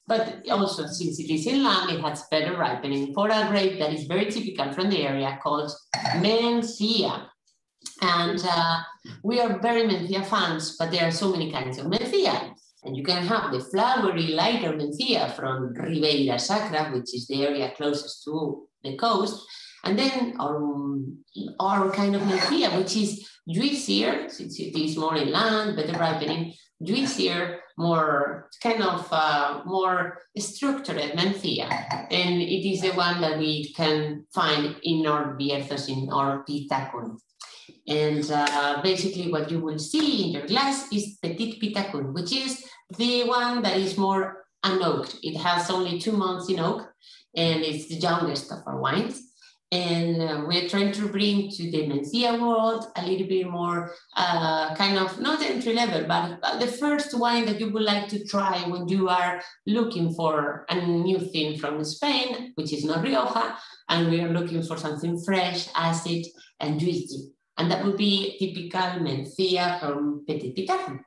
Speaker 2: But also, since it is inland, it has better ripening for a grape that is very typical from the area called Mencía. And we are very Mencía fans, but there are so many kinds of Mencía. And you can have the flowery, lighter Mencía from Ribeira Sacra, which is the area closest to the coast. And then our kind of Mencia, which is juicier, since it is more inland, better ripening, juicier, more kind of more structured Mencia. And it is the one that we can find in our Bierzos, in our Pitacun. And basically what you will see in your glass is Petit Pitacun, which is the one that is more unoaked. It has only 2 months in oak, and it's the youngest of our wines. And we're trying to bring to the Mencia world a little bit more kind of, not entry level, but the first wine that you would like to try when you are looking for a new thing from Spain, which is not Rioja, and we are looking for something fresh, acid, and juicy. And that would be typical Mencia from Petit Pitacun.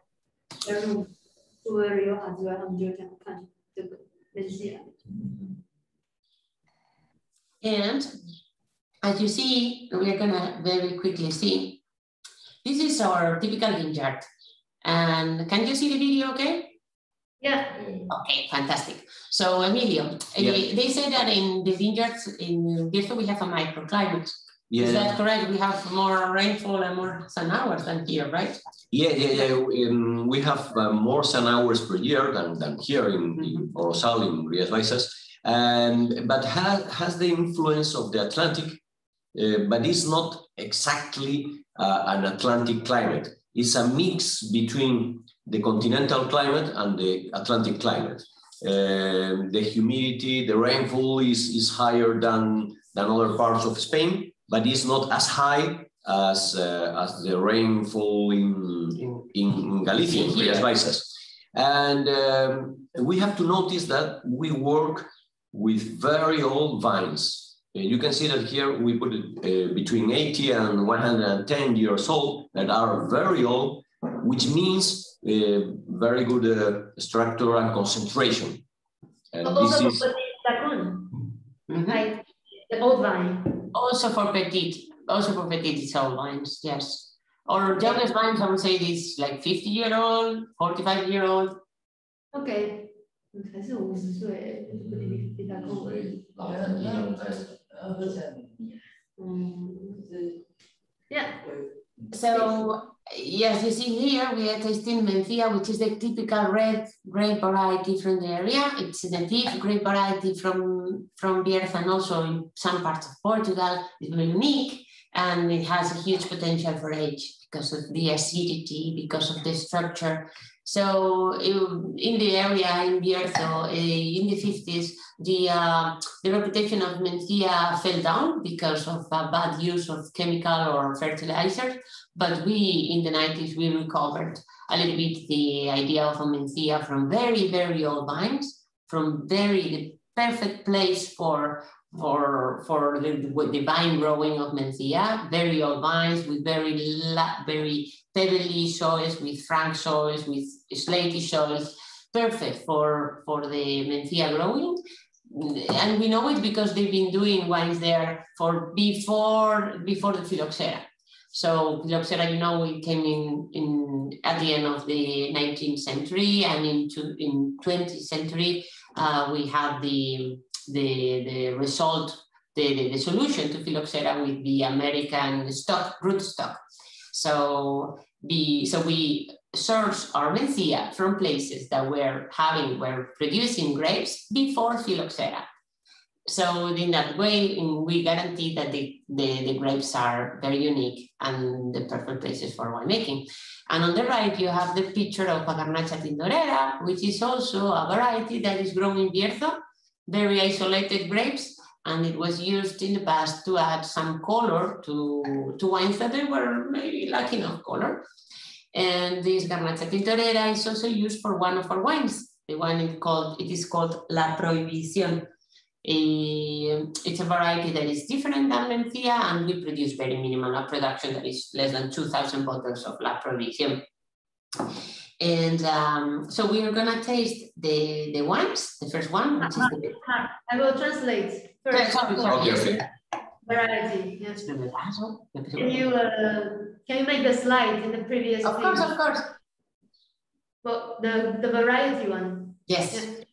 Speaker 2: And as you see, we are gonna very quickly see, this is our typical vineyard. And can you see the video okay?
Speaker 3: Yeah.
Speaker 2: Okay, fantastic. So Emilio, they say that in the vineyards in Bierzo we have a microclimate. Yeah. Is that correct? We have more rainfall and more sun hours than here, right?
Speaker 4: Yeah. We have more sun hours per year than here in Orosal, in Rías Baixas. But has the influence of the Atlantic, but it's not exactly an Atlantic climate. It's a mix between the continental climate and the Atlantic climate. The humidity, the rainfall is higher than other parts of Spain, but it's not as high as the rainfall in Galicia, in Rías Baixas. And we have to notice that we work with very old vines. You can see that here we put it between 80 and 110 years old that are very old, which means very good structure and concentration. And
Speaker 3: also this is like the old vine.
Speaker 2: Also for Petit it's old vines, yes. Or youngest vines, I would say this like 50-year-old, 45-year-old.
Speaker 3: Okay. 才是50岁，比他够而已。
Speaker 6: 老人一样在喝起来。
Speaker 3: Yeah.
Speaker 2: So yes, you see here we are tasting Mencia, which is the typical red grape variety from the area. It's a native grape variety from Bierzo and also in some parts of Portugal. It's very unique and it has a huge potential for age because of the acidity, because of the structure. So in the area in Bierzo, in the 50s, the reputation of Mencia fell down because of bad use of chemical or fertilizers. But we, in the 90s, we recovered a little bit the idea of a Mencia from very, very old vines, from the perfect place for the vine growing of Mencia, very old vines with very pebbly soils, with frank soils, with slaty soils, perfect for the Mencia growing. And we know it because they've been doing wines there for before the phylloxera. So phylloxera, you know, it came in at the end of the 19th century, and in 20th century we had the result, the solution to phylloxera with the American rootstock. So we source our Mencia from places that were producing grapes before phylloxera. So in that way, we guarantee that the grapes are very unique and the perfect places for winemaking. And on the right, you have the picture of a Garnacha Tintorera, which is also a variety that is grown in Bierzo, very isolated grapes, and it was used in the past to add some color to wines that they were maybe lacking of color. And this Garnacha Tintorera is also used for one of our wines. The one it is called La Prohibición. It's a variety that is different than Mencia, and we produce very minimal production that is less than 2,000 bottles of La Prohibición. And so we are gonna taste the wines. The first one, which is the...
Speaker 3: I will translate. First,
Speaker 4: Okay.
Speaker 3: Variety. Yes. Can you make the slide in the previous?
Speaker 2: Of course.
Speaker 3: Well, the variety one.
Speaker 2: Yes.
Speaker 3: Yeah.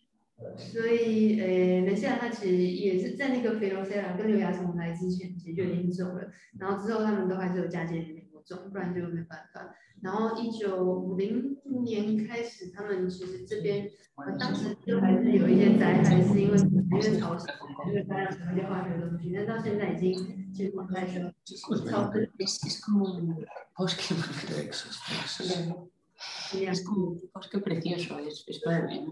Speaker 3: 所以门西亚它其实也是在那个菲罗塞拉跟刘亚虫来之前，其实就已经种了，然后之后他们都还是有加进美国种，不然就没办法。然后1950年开始，他们其实这边当时就还是有一些灾害，是因为潮湿，因为大量这些化学东西，但到现在已经基本上说超市。
Speaker 2: Es como un bosque. Es como un bosque precioso, es para mí.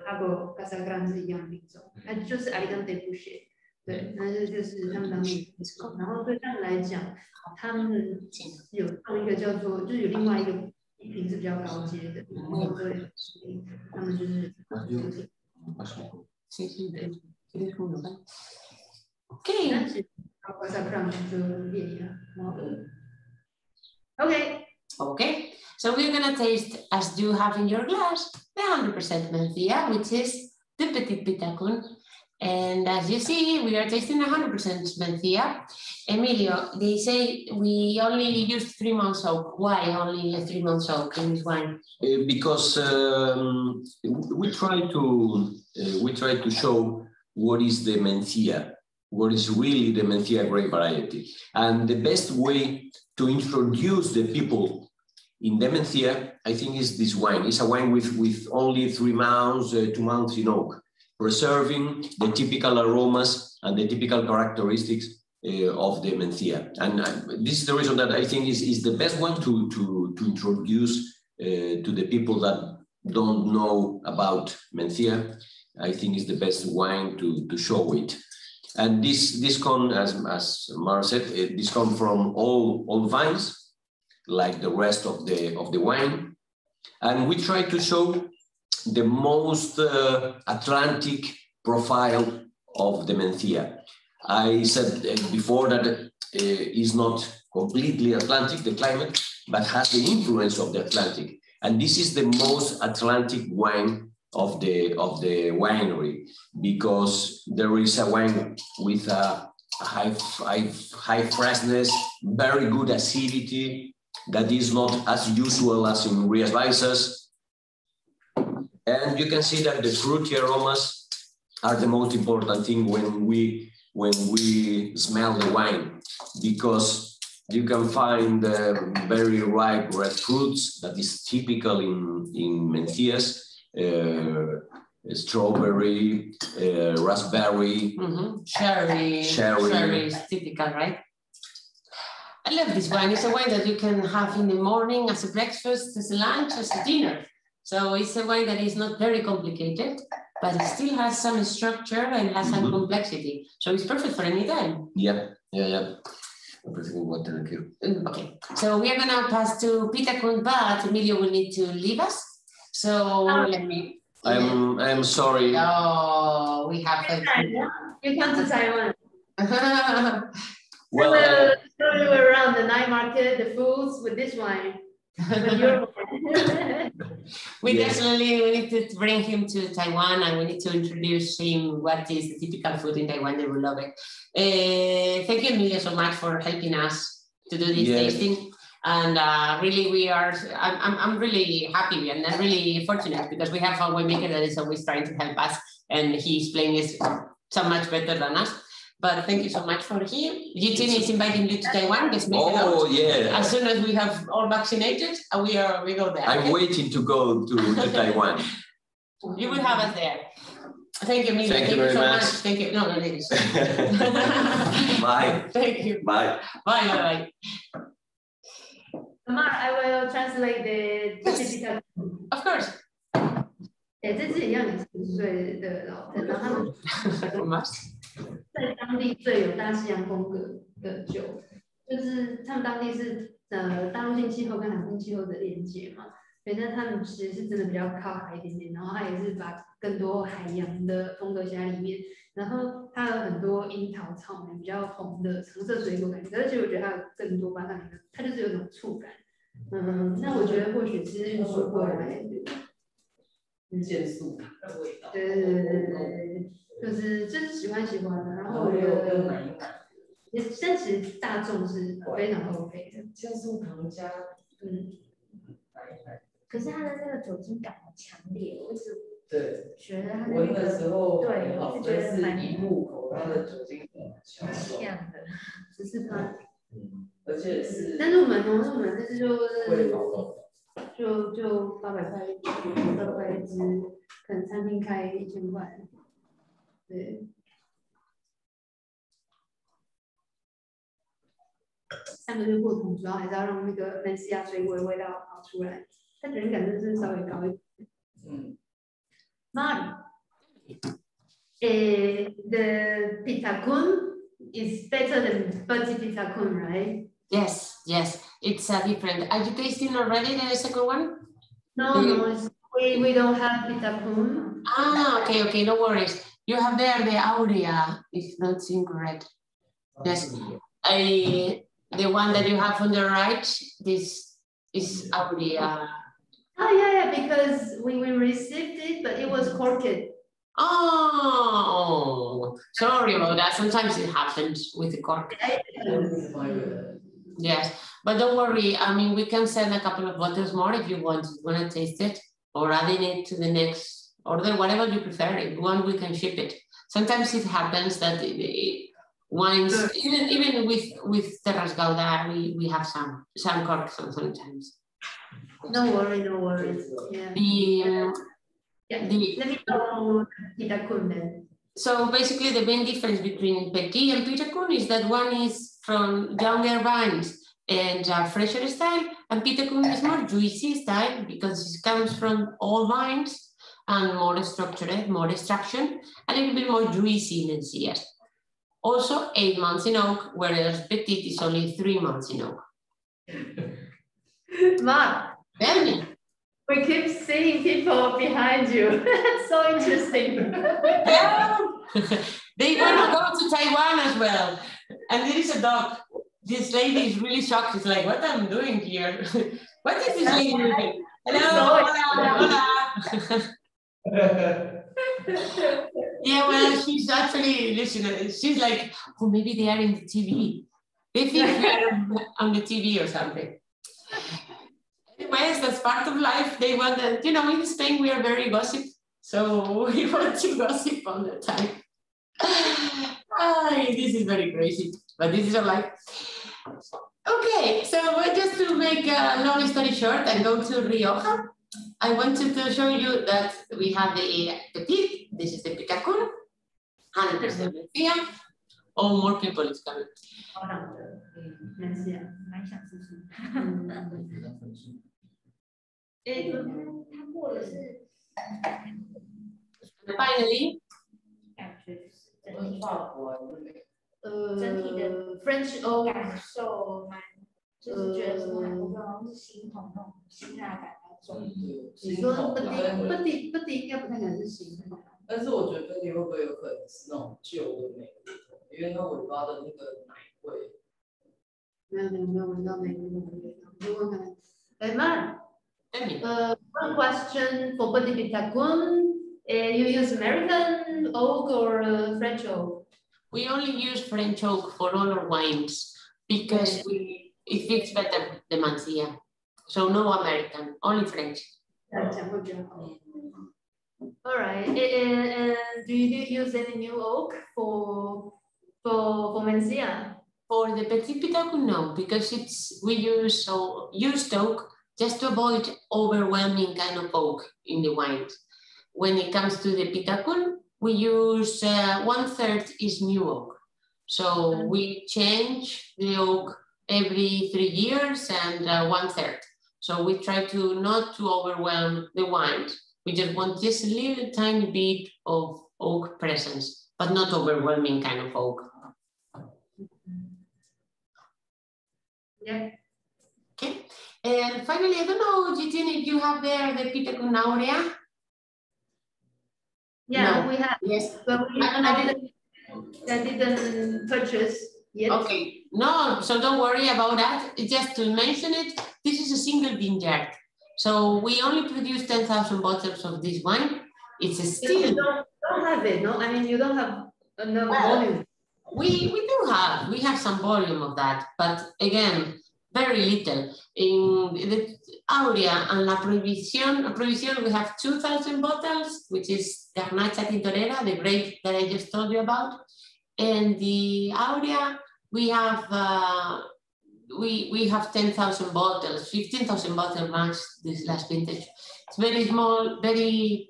Speaker 3: Pago Casa Grande 一样的品种，它就是矮当得不学，对，但是就是他们当地，然后对他们来讲，他们有种一个叫做，就是有另外一个地平是比较高阶的，然后对，他们就是
Speaker 2: Sí, sí, tienes un lugar. Ok.
Speaker 3: Casa Grande 就便宜了，然后 OK.
Speaker 2: Okay, so we're gonna taste, as you have in your glass, the 100% Mencia, which is the Petit Pitacun. And as you see, we are tasting 100% Mencia. Emilio, they say we only used 3 months oak. Why only a 3 months oak in this wine?
Speaker 4: Because we try to show what is the Mencia, what is really the Mencia grape variety, and the best way to introduce the people in the Mencia, I think, is this wine. It's a wine with only 3 months, 2 months in oak, preserving the typical aromas and the typical characteristics of the Mencia. And this is the reason that I think is the best one to introduce to the people that don't know about Mencia. I think is the best wine to show it. And this come, as Mara said, this come from all vines, like the rest of the wine. And we try to show the most Atlantic profile of the Mencia. I said before that is not completely Atlantic, the climate, but has the influence of the Atlantic. And this is the most Atlantic wine of the winery, because there is a wine with a high freshness, very good acidity, that is not as usual as in Rías Baixas. And you can see that the fruity aromas are the most important thing when we smell the wine, because you can find very ripe red fruits that is typical in Mencias, strawberry, raspberry,
Speaker 2: cherry is typical, right? I love this wine. It's a wine that you can have in the morning as a breakfast, as a lunch, as a dinner. So it's a wine that is not very complicated, but it still has some structure and has some complexity. So it's perfect for any time.
Speaker 4: Yeah.
Speaker 2: Okay, so we are gonna pass to Pitacun, but Emilio will need to leave us. So let me.
Speaker 4: I'm sorry.
Speaker 2: Oh, we have.
Speaker 3: You come to Taiwan.
Speaker 4: Well,
Speaker 3: show you around the night market, the foods with this wine.
Speaker 2: We need to bring him to Taiwan, and we need to introduce him what is the typical food in Taiwan. They will love it. Thank you, Emilio, so much for helping us to do this tasting. And really, I'm really happy and I'm really fortunate, because we have a winemaker that is always trying to help us, and he's playing it so much better than us. But thank you so much for him. Eugene is inviting you to Taiwan.
Speaker 4: Yeah.
Speaker 2: As soon as we have all vaccinated, we go there.
Speaker 4: I'm waiting to go to Taiwan.
Speaker 2: You will have us there. Thank you, Emilio.
Speaker 4: Thank you very
Speaker 2: so
Speaker 4: much.
Speaker 2: Thank you. No, ladies.
Speaker 4: Bye.
Speaker 2: Thank you.
Speaker 4: Bye.
Speaker 2: Bye.
Speaker 3: Amar, I will translate the certificate.
Speaker 2: Of course.
Speaker 3: 这次一样也是10岁的老藤，然后他们在当地最有大西洋风格的酒，就是他们当地是大陆性气候跟海洋性气候的连接嘛，所以那他们其实是真的比较靠海一点点，然后它也是把更多海洋的风格写在里面，然后它有很多樱桃、草莓比较红的橙色水果感觉，而且我觉得它有更多巴上面的，它就是有种触感，那我觉得或许是运输过来的。
Speaker 6: 健素的味道，
Speaker 3: 对，就是喜欢的，然后我觉得，但其实大众是非常 OK 的，
Speaker 6: 健素糖加
Speaker 5: 可是它的那个酒精感很强烈，我一直
Speaker 6: 对，
Speaker 5: 觉得它的
Speaker 6: 闻的时候
Speaker 5: 对，
Speaker 6: 很好，
Speaker 5: 是
Speaker 6: 但是
Speaker 5: 觉得蛮
Speaker 6: 一入口它的酒精很强，
Speaker 5: 像的
Speaker 3: 14%。
Speaker 6: 而且是
Speaker 3: 但入门哦，入门，但是
Speaker 6: 会保动。
Speaker 3: 就800块一支，可能餐厅开1000块。对。3个月过桶，主要还是要让那个门西亚水果的味道跑出来，它酒精感就是稍微高一点。Mari, the pitacun is better than Petit Pitacun, right?
Speaker 2: Yes, yes, it's different. Are you tasting already the second one?
Speaker 3: No, we don't have pitacun.
Speaker 2: Ah, okay, no worries. You have there the Aurea, if not incorrect. Yes, the one that you have on the right, this is Aurea.
Speaker 3: Oh, yeah, because we received it, but it was corked.
Speaker 2: Oh, sorry about that. Sometimes it happens with the cork. Yes, but don't worry. I mean, we can send a couple of bottles more if you want to taste it, or adding it to the next order, whatever you prefer. If you want, we can ship it. Sometimes it happens that wines, even with Terras Gauda, we have some corks sometimes.
Speaker 3: No worries. Yeah. Let me know pitacun then.
Speaker 2: So basically, the main difference between Petit and Pitacun is that one is from younger vines and fresher style, and Pitacun is more juicy style because it comes from old vines and more structured, more extraction, a little bit more juicy than Mencia. Also 8 months in oak, whereas Petit is only 3 months in oak.
Speaker 3: Mark,
Speaker 2: Tell me.
Speaker 3: we keep seeing people behind you. That's so interesting.
Speaker 2: They want to go to Taiwan as well. And there is a dog. This lady is really shocked. She's like, what am I doing here? What is this lady doing? Hello, hola. Yeah, well, she's actually listening. She's like, oh, maybe they are in the TV. They think we are on the TV or something. Anyways, that's part of life. They want that, in Spain, we are very gossip. So we want to gossip all the time. This is very crazy, but this is our life. Okay, so just to make a long story short and go to Rioja, I wanted to show you that we have the Petit, this is the Pitacun, 100% Mencia. Oh, more people is coming. Finally,
Speaker 3: French oak
Speaker 5: 感受蛮，就是觉得说我好像是形同那种辛辣感比较重。
Speaker 3: 你说不低应该不太可能是形同，
Speaker 6: 但是我觉得你会不会有可能是那种旧的美国，因为它尾巴的那个奶味。
Speaker 3: 没有闻到美国的味道。你问看，Mark, one question for Petit Pitacun. You use American oak or French oak?
Speaker 2: We only use French oak for all our wines because it fits better the Mencia. So no American, only French.
Speaker 3: All right. And do you use any new oak for Mencia?
Speaker 2: For the Petit Pitacun, no, because we use used oak just to avoid overwhelming kind of oak in the wines. When it comes to the Pitacun, we use 1/3 is new oak. So we change the oak every 3 years and 1/3. So we try to not to overwhelm the wines. We just want just a little tiny bit of oak presence, but not overwhelming kind of oak.
Speaker 3: Yeah.
Speaker 2: Okay. And finally, I don't know, Jitin, if you have there the Pitacun Aurea.
Speaker 3: Yeah,
Speaker 2: no.
Speaker 3: We have.
Speaker 2: Yes.
Speaker 3: But I didn't purchase yet.
Speaker 2: Okay. No, so don't worry about that. Just to mention it, this is a single vineyard. So we only produce 10,000 bottles of this wine. It's a still.
Speaker 3: You don't have it, no? I mean, you don't have enough volume.
Speaker 2: We have some volume of that, but again, very little. In the Aurea and La Prohibición, we have 2,000 bottles, which is Garnacha Tintorera, the grape that I just told you about. And the Aurea, we have 10,000 bottles, 15,000 bottles max this last vintage. It's very small, very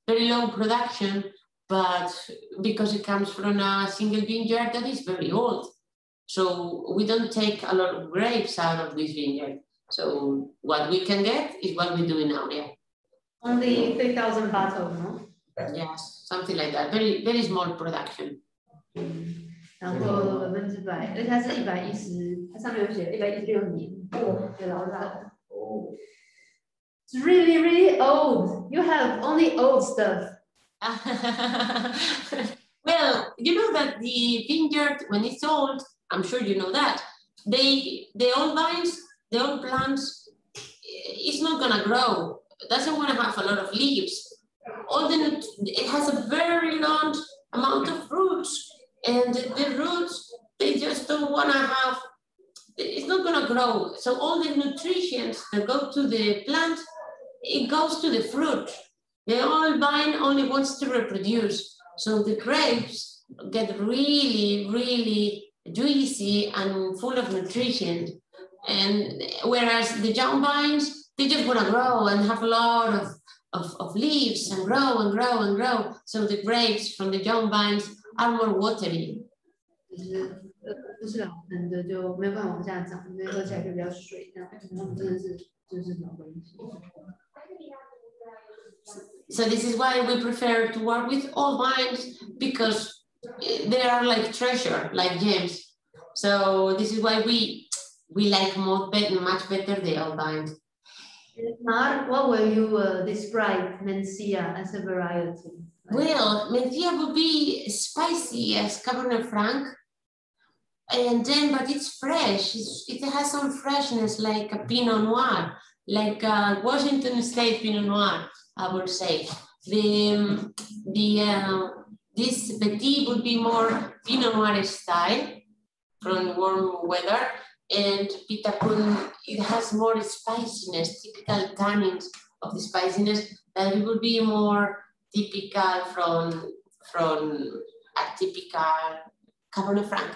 Speaker 2: low production, but because it comes from a single vineyard that is very old. So we don't take a lot of grapes out of this vineyard. So what we can get is what we do in Aurea.
Speaker 3: Only 3,000 bottles, no?
Speaker 2: Yes, something like that. Very small production.
Speaker 3: 然后100%，而且它是110，它上面有写116年，有老的。It's really old. You have only old stuff.
Speaker 2: Well, you know that the vineyard, when it's old, I'm sure you know that, the old vines, the old plants, it's not gonna grow. It doesn't want to have a lot of leaves. It has a very long amount of roots, and the roots, they just don't want to have, it's not gonna grow. So all the nutrients that go to the plant, it goes to the fruit. The old vine only wants to reproduce. So the grapes get really juicy and full of nutrition. And whereas the young vines, they just want to grow and have a lot of leaves and grow and grow and grow. So the grapes from the young vines are more watery.
Speaker 3: 不是老人的就没有办法往下长，因为喝起来就比较水，这样他们真的是就是老东西。
Speaker 2: So this is why we prefer to work with old vines, because they are like treasure, like gems. So this is why we like much better the old vines.
Speaker 3: Mar, what will you describe Mencia as a variety?
Speaker 2: Well, Mencia would be spicy as Cabernet Franc, and then but it's fresh. It has some freshness like a Pinot Noir, like a Washington State Pinot Noir, I would say. This Petit would be more Pinot Noir style from warm weather, and Pitacun, it has more spiciness, typical tannins of the spiciness that it would be more typical from a typical Cabernet Franc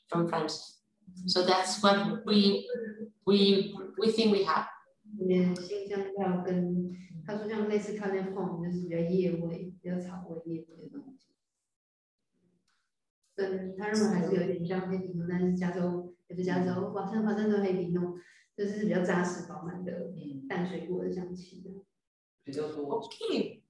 Speaker 2: from France. So that's what we think we have.
Speaker 3: 新香料跟他说像类似咖啡凤，就是比较叶味、比较草味、叶味的东西。跟他认为还是有点像黑皮诺，但是加州也不是加州，华盛顿黑皮诺就是比较扎实饱满的淡水果的香气的。
Speaker 2: Okay.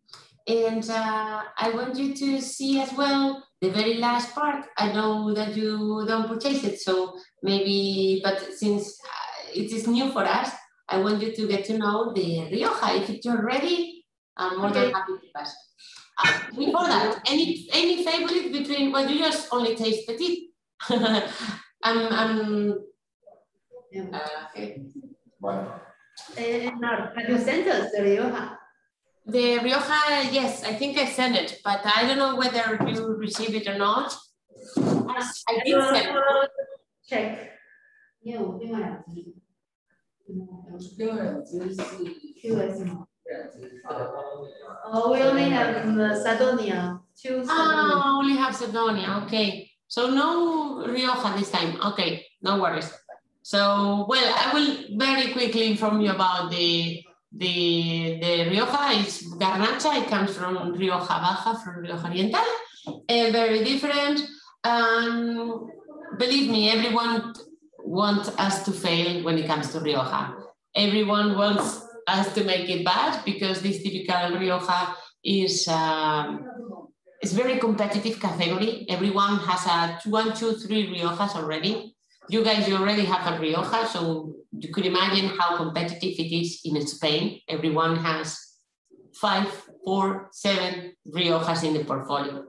Speaker 2: And I want you to see as well the very last part. I know that you don't purchase it, so maybe, but since it is new for us, I want you to get to know the Rioja. If you're ready, I'm more than happy to pass. Before that, any favorite between, well, you just only taste Petit. Okay.
Speaker 3: Have you sent us the Rioja?
Speaker 2: The Rioja, yes, I think I sent it, but I don't know whether you received it or not. I did send it.
Speaker 3: Check. Yeah, 另外2支。QS 吗？ we only have Sardonia. 2 Sardonia.
Speaker 2: Ah, only have Sardonia. Okay. So no Rioja this time. Okay, no worries. So, well, I will very quickly inform you about the Rioja. Is Garnacha. It comes from Rioja Baja, from Rioja Oriental. Very different. Believe me, everyone wants us to fail when it comes to Rioja. Everyone wants us to make it bad because this typical Rioja is very competitive category. Everyone has a 1, 2, 3 Riojas already. You guys already have a Rioja, so you could imagine how competitive it is in Spain. Everyone has 5, 4, 7 Riojas in the portfolio.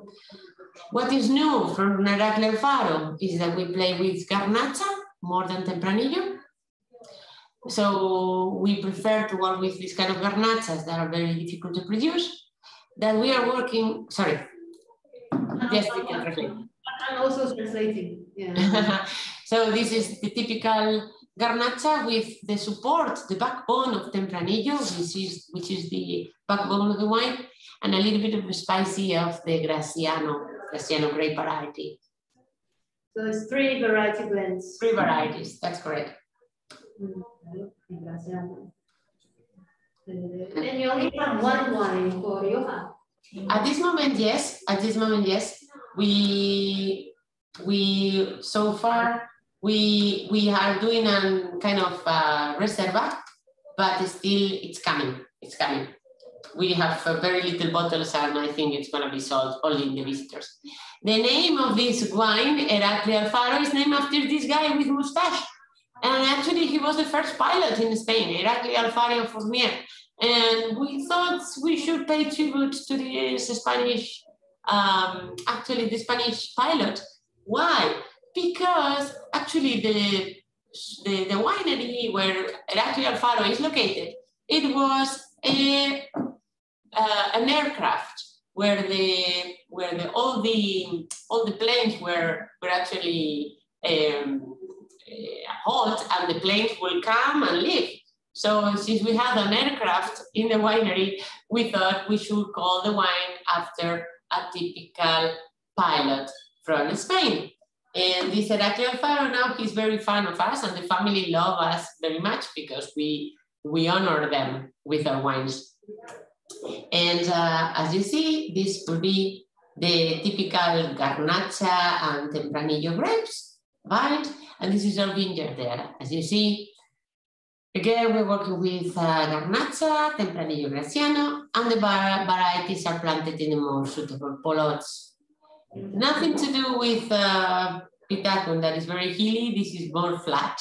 Speaker 2: What is new from Neracle Faro is that we play with Garnacha more than Tempranillo. So we prefer to work with this kind of garnachas that are very difficult to produce. That we are working, sorry. Yes, you can translate.
Speaker 3: I'm also translating. Yeah.
Speaker 2: So this is the typical garnacha with the support, the backbone of Tempranillo, which is the backbone of the wine, and a little bit of the spicy of the Graciano grape variety.
Speaker 3: So it's 3 variety blends.
Speaker 2: 3 varieties, that's correct.
Speaker 3: And you only have 1 wine for Rioja?
Speaker 2: At this moment, yes. At this moment, yes. We so far we are doing a kind of reserva, but still it's coming. It's coming. We have very little bottles, and I think it's going to be sold only in the visitors. The name of this wine, Heraclio Alfaro, is named after this guy with mustache. And actually, he was the first pilot in Spain, Heraclio Alfaro Fournier. And we thought we should pay tribute to this Spanish, actually the Spanish pilot. Why? Because actually the winery where Heraclio Alfaro is located, it was an aircraft where all the planes were actually halt, and the planes will come and leave. So since we have an aircraft in the winery, we thought we should call the wine after a typical pilot from Spain. And this Heraclio Alfaro, now he's very fan of us, and the family love us very much because we honor them with our wines. And as you see, this will be the typical Garnacha and Tempranillo grapes, right? And this is our vineyard there. As you see, again, we're working with Garnacha, Tempranillo Graciano, and the varieties are planted in the more suitable plots. Nothing to do with Pitacum, that is very hilly. This is more flat.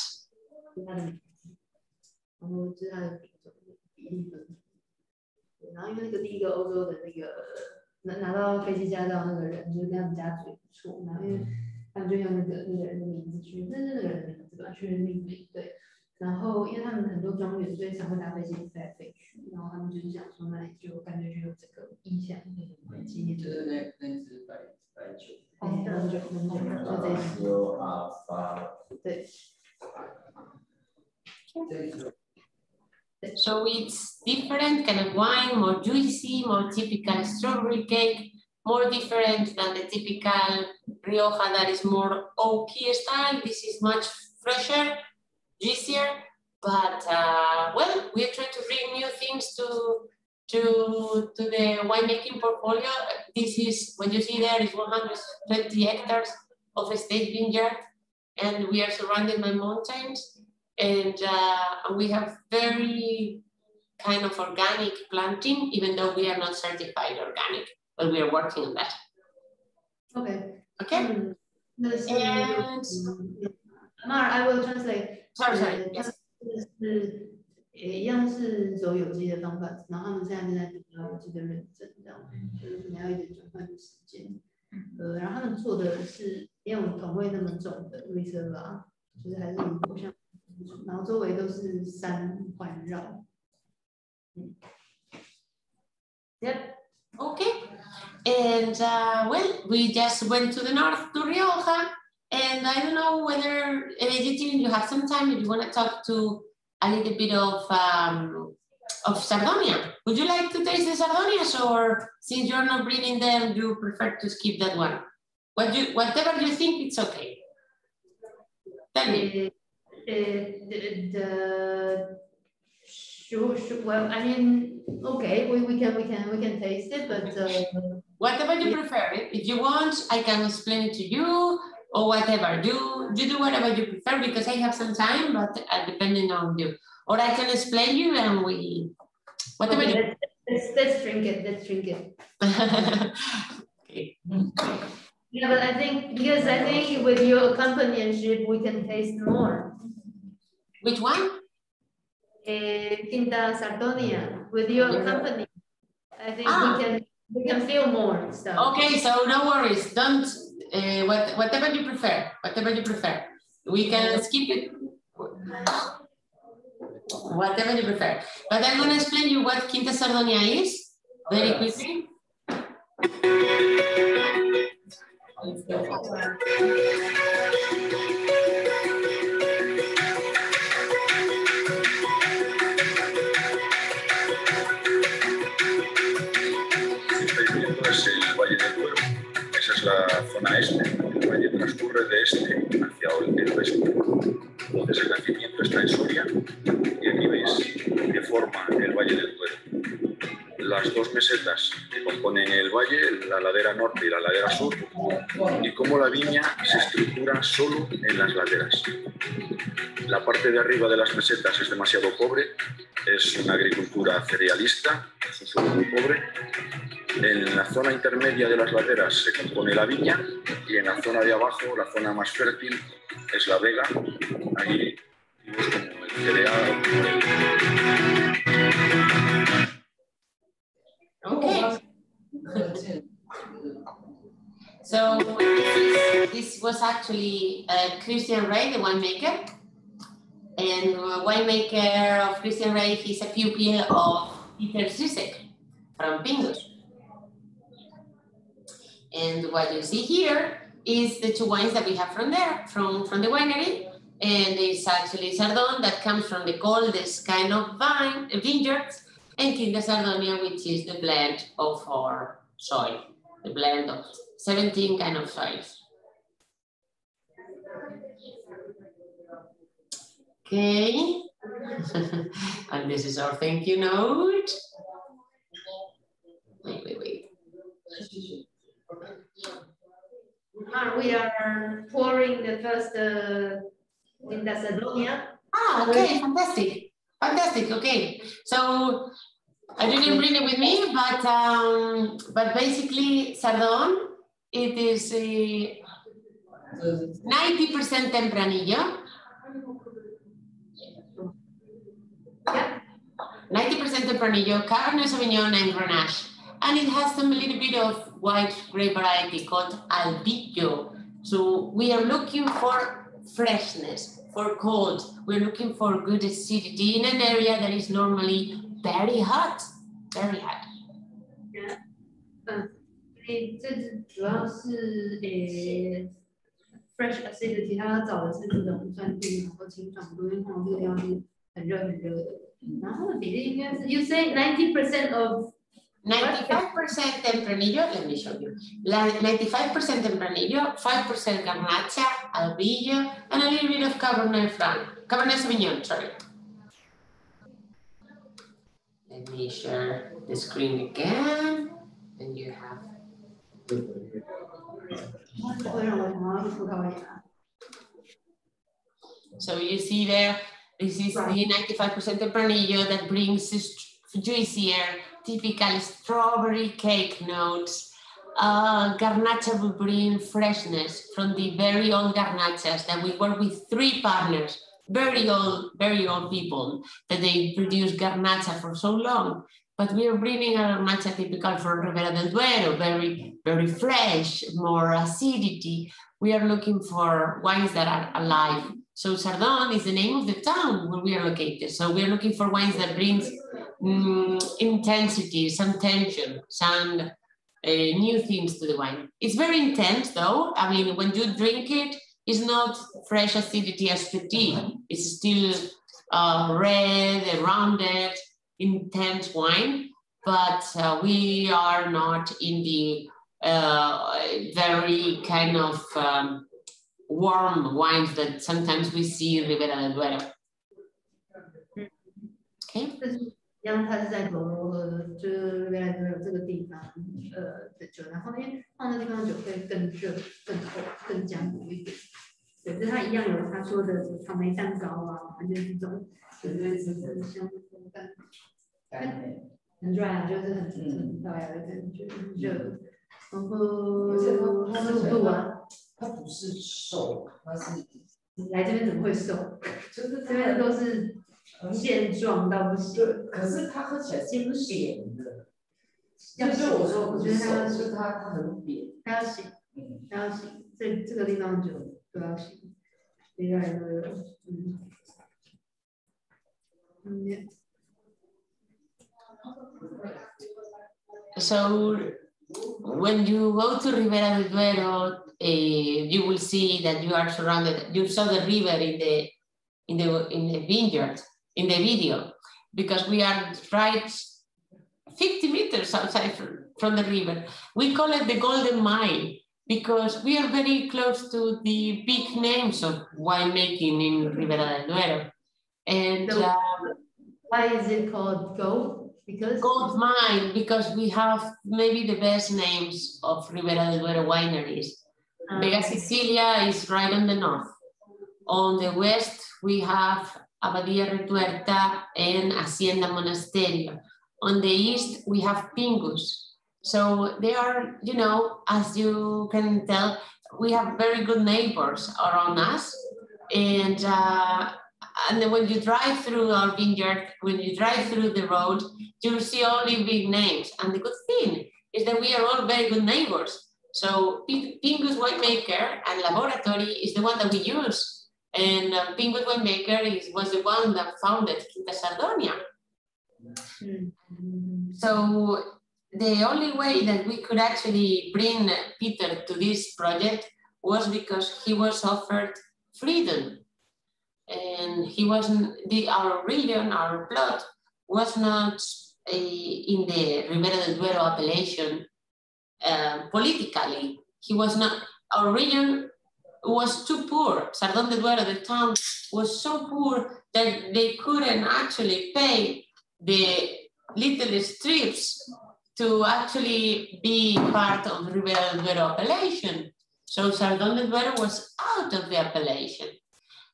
Speaker 2: So it's different kind of wine, more juicy, more typical strawberry cake, more different than the typical Rioja that is more oaky style. This is much fresher, juicier, but well, we are trying to bring new things to the winemaking portfolio. This is, what you see there is 120 hectares of a state vineyard, and we are surrounded by mountains, and we have very kind of organic planting, even though we are not certified organic, but we are working on that.
Speaker 3: Okay.
Speaker 2: Okay.
Speaker 3: And Mar, I will translate.
Speaker 2: Sorry. Yes.
Speaker 3: 一样是走有机的方法，然后他们现在正在读到有机的认证，这样就是可能要一点转换的时间。然后他们做的是没有桶味那么重的 reserva， 就是还是以不像，然后周围都是山环绕。
Speaker 2: Yep. Okay. And well, we just went to the north to Rioja, and I don't know whether Eugene, you have some time if you want to talk to a little bit of Sardonia. Would you like to taste the Sardonias, or since you're not bringing them, you prefer to skip that one? Whatever you think, it's okay. Tell me.
Speaker 3: Sure. Well, I mean, okay, we can taste it, but
Speaker 2: whatever you prefer. If you want, I can explain it to you, or whatever. You do whatever you prefer, because I have some time, but depending on you. Or I can explain you, and we whatever.
Speaker 3: Okay, let's drink it. Let's drink it.
Speaker 2: Okay.
Speaker 3: Yeah, but I think with your companionship, we can taste more.
Speaker 2: Which one?
Speaker 3: Quinta Sardonia. With your company, I think we can feel more stuff.
Speaker 2: Okay, so no worries. Don't whatever you prefer. Whatever you prefer. We can skip it. Whatever you prefer. But I'm going to explain you what Quinta Sardonia is very quickly.
Speaker 7: zona este, el valle transcurre de este hacia el oeste. Entonces el nacimiento está en Soria y aquí veis que forma el Valle del Duero. Las dos mesetas que componen el valle, la ladera norte y la ladera sur, y cómo la viña se estructura solo en las laderas. La parte de arriba de las mesetas es demasiado pobre, es una agricultura cerealista, es un suelo muy pobre. En la zona intermedia de las laderas se compone la viña y en la zona de abajo, la zona más fértil, es la vega. Allí vimos como el cereal.
Speaker 2: Okay. So this was actually Christian Rey, the winemaker. And winemaker of Christian Rey, he's a pupil of Peter Zizek from Pingus. And what you see here is the two wines that we have from there, from the winery. And it's actually Sardon that comes from the coldest kind of vineyards, and Quinta Sardonia, which is the blend of our soil, the blend of 17 kind of soils. Okay, and this is our thank you note. Wait.
Speaker 3: We are pouring the first Quinta Sardonia.
Speaker 2: Ah, okay, fantastic. Okay, so I didn't bring it with me, but basically Sardon, it is 90% Tempranillo.
Speaker 3: Yeah.
Speaker 2: 90% Tempranillo, Cabernet Sauvignon, and Grenache. And it has some little bit of white grape variety called Albillo. So we are looking for freshness, for cold. We're looking for good acidity in an area that is normally very hot.
Speaker 3: Yeah. 这主要是fresh acidity， 它找的是这种酸度然后清爽度，因为通常这个地方是很热的。然后它的比例应该是 you say 90% of
Speaker 2: 95% Tempranillo, let me show you. 95% Tempranillo, 5% Garnacha, Albillo, and a little bit of Cabernet Sauvignon, sorry. Let me share the screen again, and you have. So you see there, this is the 95% Tempranillo that brings juicier, typical strawberry cake notes. Garnacha will bring freshness from the very old garnachas that we work with 3 partners, very old people that they produce garnacha for so long. But we are bringing a garnacha typical for Ribera del Duero, very fresh, more acidity. We are looking for wines that are alive. So Sardon is the name of the town where we are located. So we are looking for wines that brings intensity, some tension, some new things to the wine. It's very intense though. I mean, when you drink it, it's not fresh acidity as petit. It's still red, rounded, intense wine, but we are not in the very kind of warm wines that sometimes we see in Ribera del Duero. Okay.
Speaker 3: 一样，它是在狗罗河，就是原来都有这个地方的酒，然后因为放那地方的酒会更热、更厚、更浆糊一点。对，就是它一样有他说的草莓蛋糕啊，就是这种，就是香风蛋糕，很软，就是很很漂亮的感觉，热，然后15度啊。
Speaker 6: 它不是瘦，它是
Speaker 3: 来这边怎么会瘦？就是这边都是。健壮到不行，
Speaker 6: 可是它喝起来是扁的。就是我说，我觉得它很扁，
Speaker 3: 它要醒，它要醒，这个地方就都要醒，应该都有，So
Speaker 2: when you go to Ribera del Duero, you will see that you are surrounded. You saw the river in the vineyard. In the video, because we are right 50 meters outside from the river. We call it the Golden Mile because we are very close to the big names of winemaking in Ribera del Duero. And
Speaker 3: why is it called gold? Because
Speaker 2: gold mine, because we have maybe the best names of Ribera del Duero wineries. Vega Sicilia is right on the north. On the west, we have Abadía Retuerta and Hacienda Monasterio. On the east, we have Pingus. So they are, you know, as you can tell, we have very good neighbors around us. And then when you drive through our vineyard, when you drive through the road, you see only big names. And the good thing is that we are all very good neighbors. So Pingus Winemaker and Laboratory is the one that we use. And Pingus Winemaker was the one that founded Quinta Sardonia. So the only way that we could actually bring Peter to this project was because he was offered freedom. And he wasn't, our region, our plot was not in the Ribera del Duero appellation politically. He was not, our region was too poor. Sardón de Duero, the town, was so poor that they couldn't actually pay the little strips to actually be part of the Ribera del Duero appellation. So Sardón de Duero was out of the appellation.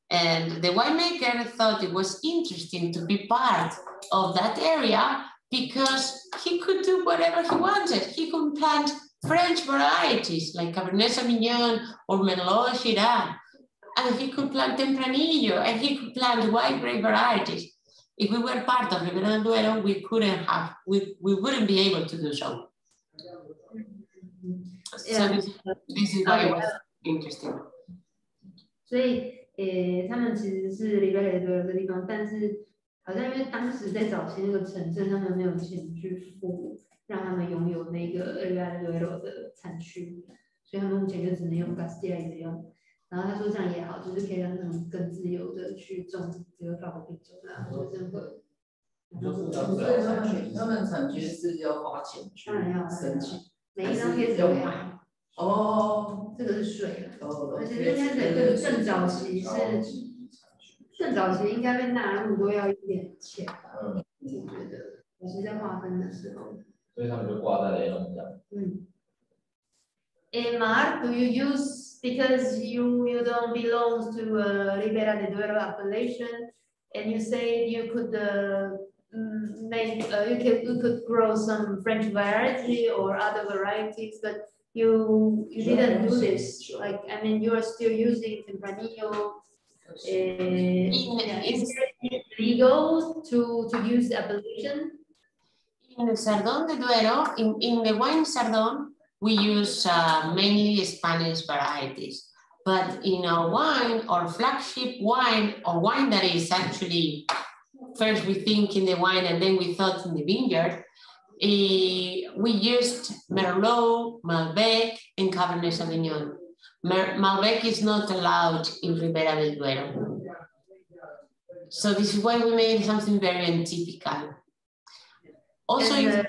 Speaker 2: And the winemaker thought it was interesting to be part of that area because he could do whatever he wanted. He could plant French varieties like Cabernet Sauvignon or Merlot Shiraz, and he could plant Tempranillo, and he could plant white grape varieties. If we were part of Ribera del Duero, we wouldn't be able to do so.
Speaker 3: Yeah.
Speaker 2: So this is why it was interesting.
Speaker 3: 所以，他们其实是里贝雷多有的地方，但是好像因为当时在早期那个城镇，他们没有钱去付，让他们拥有那个里贝雷多有的产区，所以他们目前就只能用 Castilla 一直用。然后他说这样也好，就是可以让他们更自由的去种这个法国品种啊，或者任何。
Speaker 6: 他们产区是要花钱去申请，
Speaker 3: 每一张贴纸都要。
Speaker 6: 哦，
Speaker 3: 这个是水了，而且这边的更早期应该被纳入都要一点钱吧，我觉得我是在划分的时候，
Speaker 8: 所以他们就挂在雷龙这样。
Speaker 3: Mar, do you use, because you don't belong to Ribera del Duero appellation, and you say you could you could grow some French variety or other varieties, but you didn't do this. Like, I mean, you are still using Tempranillo. Is it legal to use the appellation?
Speaker 2: In the Sardón de Duero, in the wine Sardón, we use mainly Spanish varieties. But in our wine, or flagship wine, or wine that is actually, first we think in the wine and then we thought in the vineyard, we used Merlot, Malbec, and Cabernet Sauvignon. Malbec is not allowed in Ribera del Duero. So this is why we made something very untypical. Also,
Speaker 3: okay,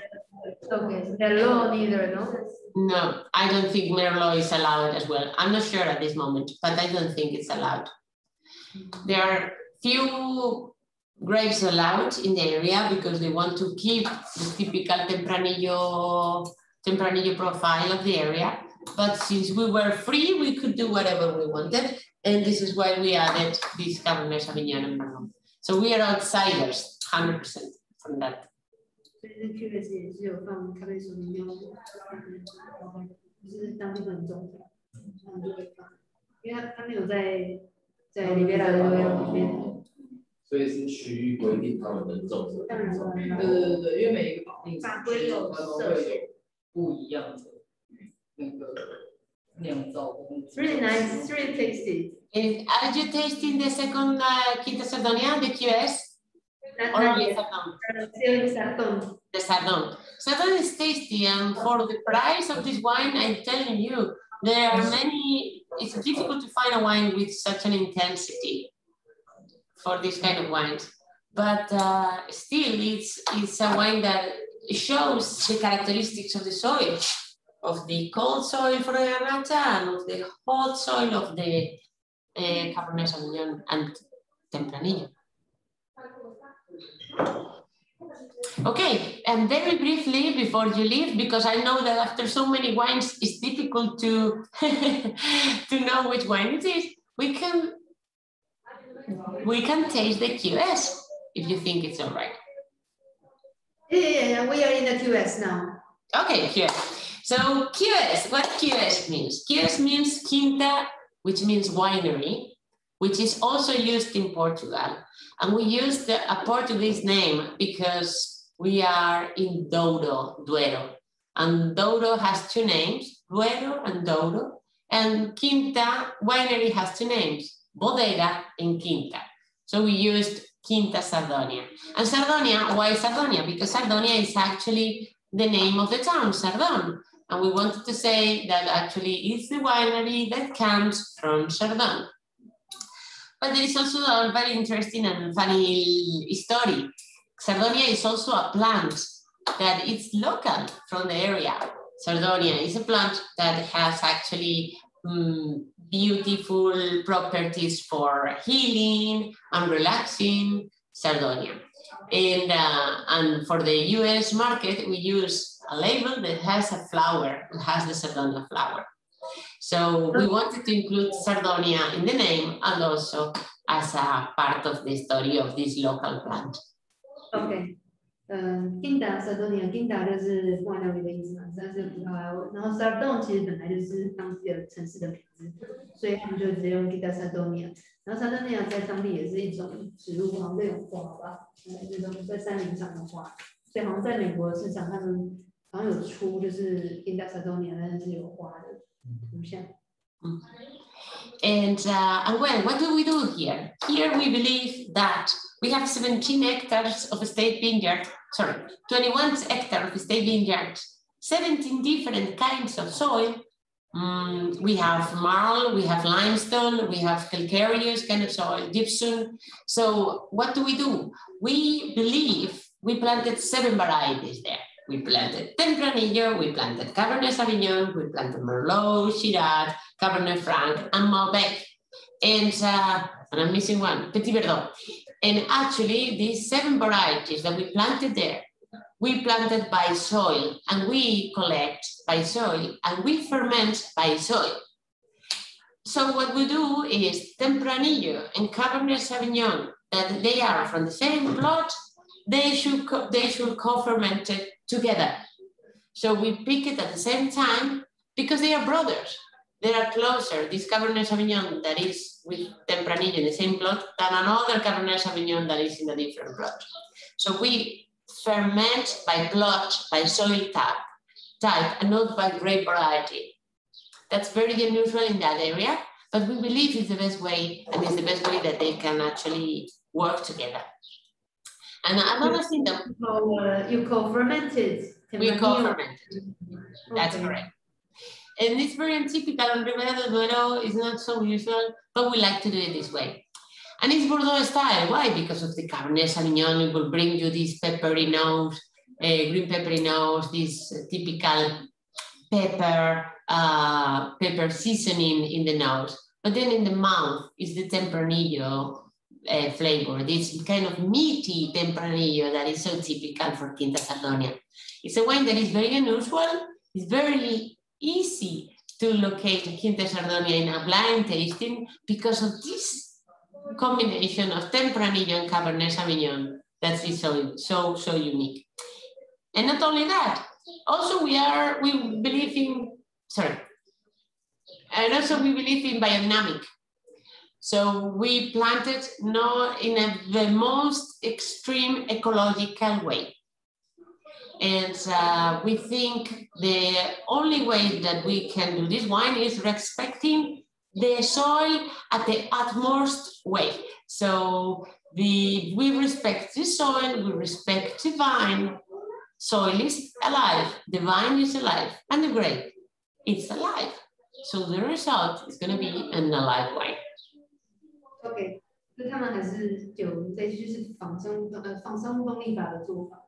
Speaker 3: Merlot neither, no?
Speaker 2: No, I don't think Merlot is allowed as well. I'm not sure at this moment, but I don't think it's allowed. There are few grapes allowed in the area because they want to keep the typical Tempranillo profile of the area. But since we were free, we could do whatever we wanted. And this is why we added this Cabernet Sauvignon and Merlot. So we are outsiders, 100% from that.
Speaker 3: 所以这 QS 也是有放咖啡手里面，就是当地人种的，他们就会放，因为他没有在里面里面。
Speaker 8: 所以是区域规定他们能种什么？
Speaker 6: 对，因为每一个
Speaker 3: 法规有设限，
Speaker 6: 不一样的那个酿造工具。
Speaker 3: Really nice, it's really tasty.
Speaker 2: Are you tasting the second Quinta Sardonia, the QS? Or the Sardón? The Sardón. Sardón is tasty, and for the price of this wine, I'm telling you, there are many, it's difficult to find a wine with such an intensity for this kind of wines. But still, it's a wine that shows the characteristics of the soil. of the cold soil for the Garnacha and of the hot soil of the Cabernet Sauvignon and Tempranillo. Okay, and very briefly before you leave, because I know that after so many wines, it's difficult to to know which wine it is. We can taste the QS if you think it's all right.
Speaker 3: Yeah, we are in the QS now.
Speaker 2: Okay, QS. So QS, what QS means? QS means Quinta, which means winery, which is also used in Portugal. And we use a Portuguese name because we are in Douro, Duero. And Douro has two names, Duero and Douro. And Quinta winery has two names, Bodega and Quinta. So we used Quinta Sardonia. And Sardonia, why Sardonia? Because Sardonia is actually the name of the town, Sardon. And we wanted to say that actually it's the winery that comes from Sardon. But there is also a very interesting and funny story. Sardonia is also a plant that is local from the area. Sardonia is a plant that has actually beautiful properties for healing and relaxing. Sardonia. And for the US market, we use a label that has a flower, that has the Sardonia flower. So we wanted to include Sardonia in the name and also as a part of the story of this local plant.
Speaker 3: Okay. Quinta Sardonia, Quinta 就是葡萄牙语的意思嘛，但是葡萄牙文。然后 Sardon 其实本来就是当地的城市的名字，所以他们就直接用 Quinta Sardonia。然后 Sardonia 在当地也是一种植物，好像这种花吧，那种在山林上的花。所以好像在美国市场，他们好像有出就是 Quinta Sardonia，但是有花的图像。
Speaker 2: And well, what do we do here? Here we believe that we have 17 hectares of a state vineyard, 21 hectares of state vineyard, 17 different kinds of soil. We have marl, we have limestone, we have calcareous kind of soil, gypsum. So what do? We believe we planted 7 varieties there. We planted Tempranillo, we planted Cabernet Sauvignon, we planted Merlot, Shiraz, Cabernet Franc, and Malbec. And I'm missing one, Petit Verdot. And actually, these 7 varieties that we planted there, we planted by soil, and we collect by soil, and we ferment by soil. So what we do is Tempranillo and Cabernet Sauvignon, that they are from the same plot, they should co-ferment it together. So we pick it at the same time because they are brothers. They are closer. This Cabernet Sauvignon that is with Tempranillo in the same plot than another Cabernet Sauvignon that is in a different plot. So we ferment by plot, by soil type, and not by grape variety. That's very unusual in that area, but we believe it's the best way, and it's the best way that they can actually work together. And another thing that
Speaker 3: you co-fermented.
Speaker 2: We co-fermented. That's correct. And it's very untypical on Ribera del Duero. It's not so usual, but we like to do it this way. And it's Bordeaux style. Why? Because of the Cabernet Sauvignon. It will bring you this peppery nose, green peppery nose, this typical pepper seasoning in the nose. But then in the mouth is the Tempranillo flavor, this kind of meaty Tempranillo that is so typical for Quinta Sardonia. It's a wine that is very unusual. It's very easy to locate Quinta Sardonia in a blind tasting because of this combination of Tempranillo and Cabernet Sauvignon that is so unique. And not only that, also we believe in biodynamic. So we planted not in the most extreme ecological way. And we think the only way that we can do this wine is respecting the soil at the utmost way. So we respect the soil, we respect the vine. Soil is alive, the vine is alive, and the grape, it's alive. So the result is going to be an alive wine.
Speaker 3: OK， 那他们还是有在就是仿生物动力法的做法，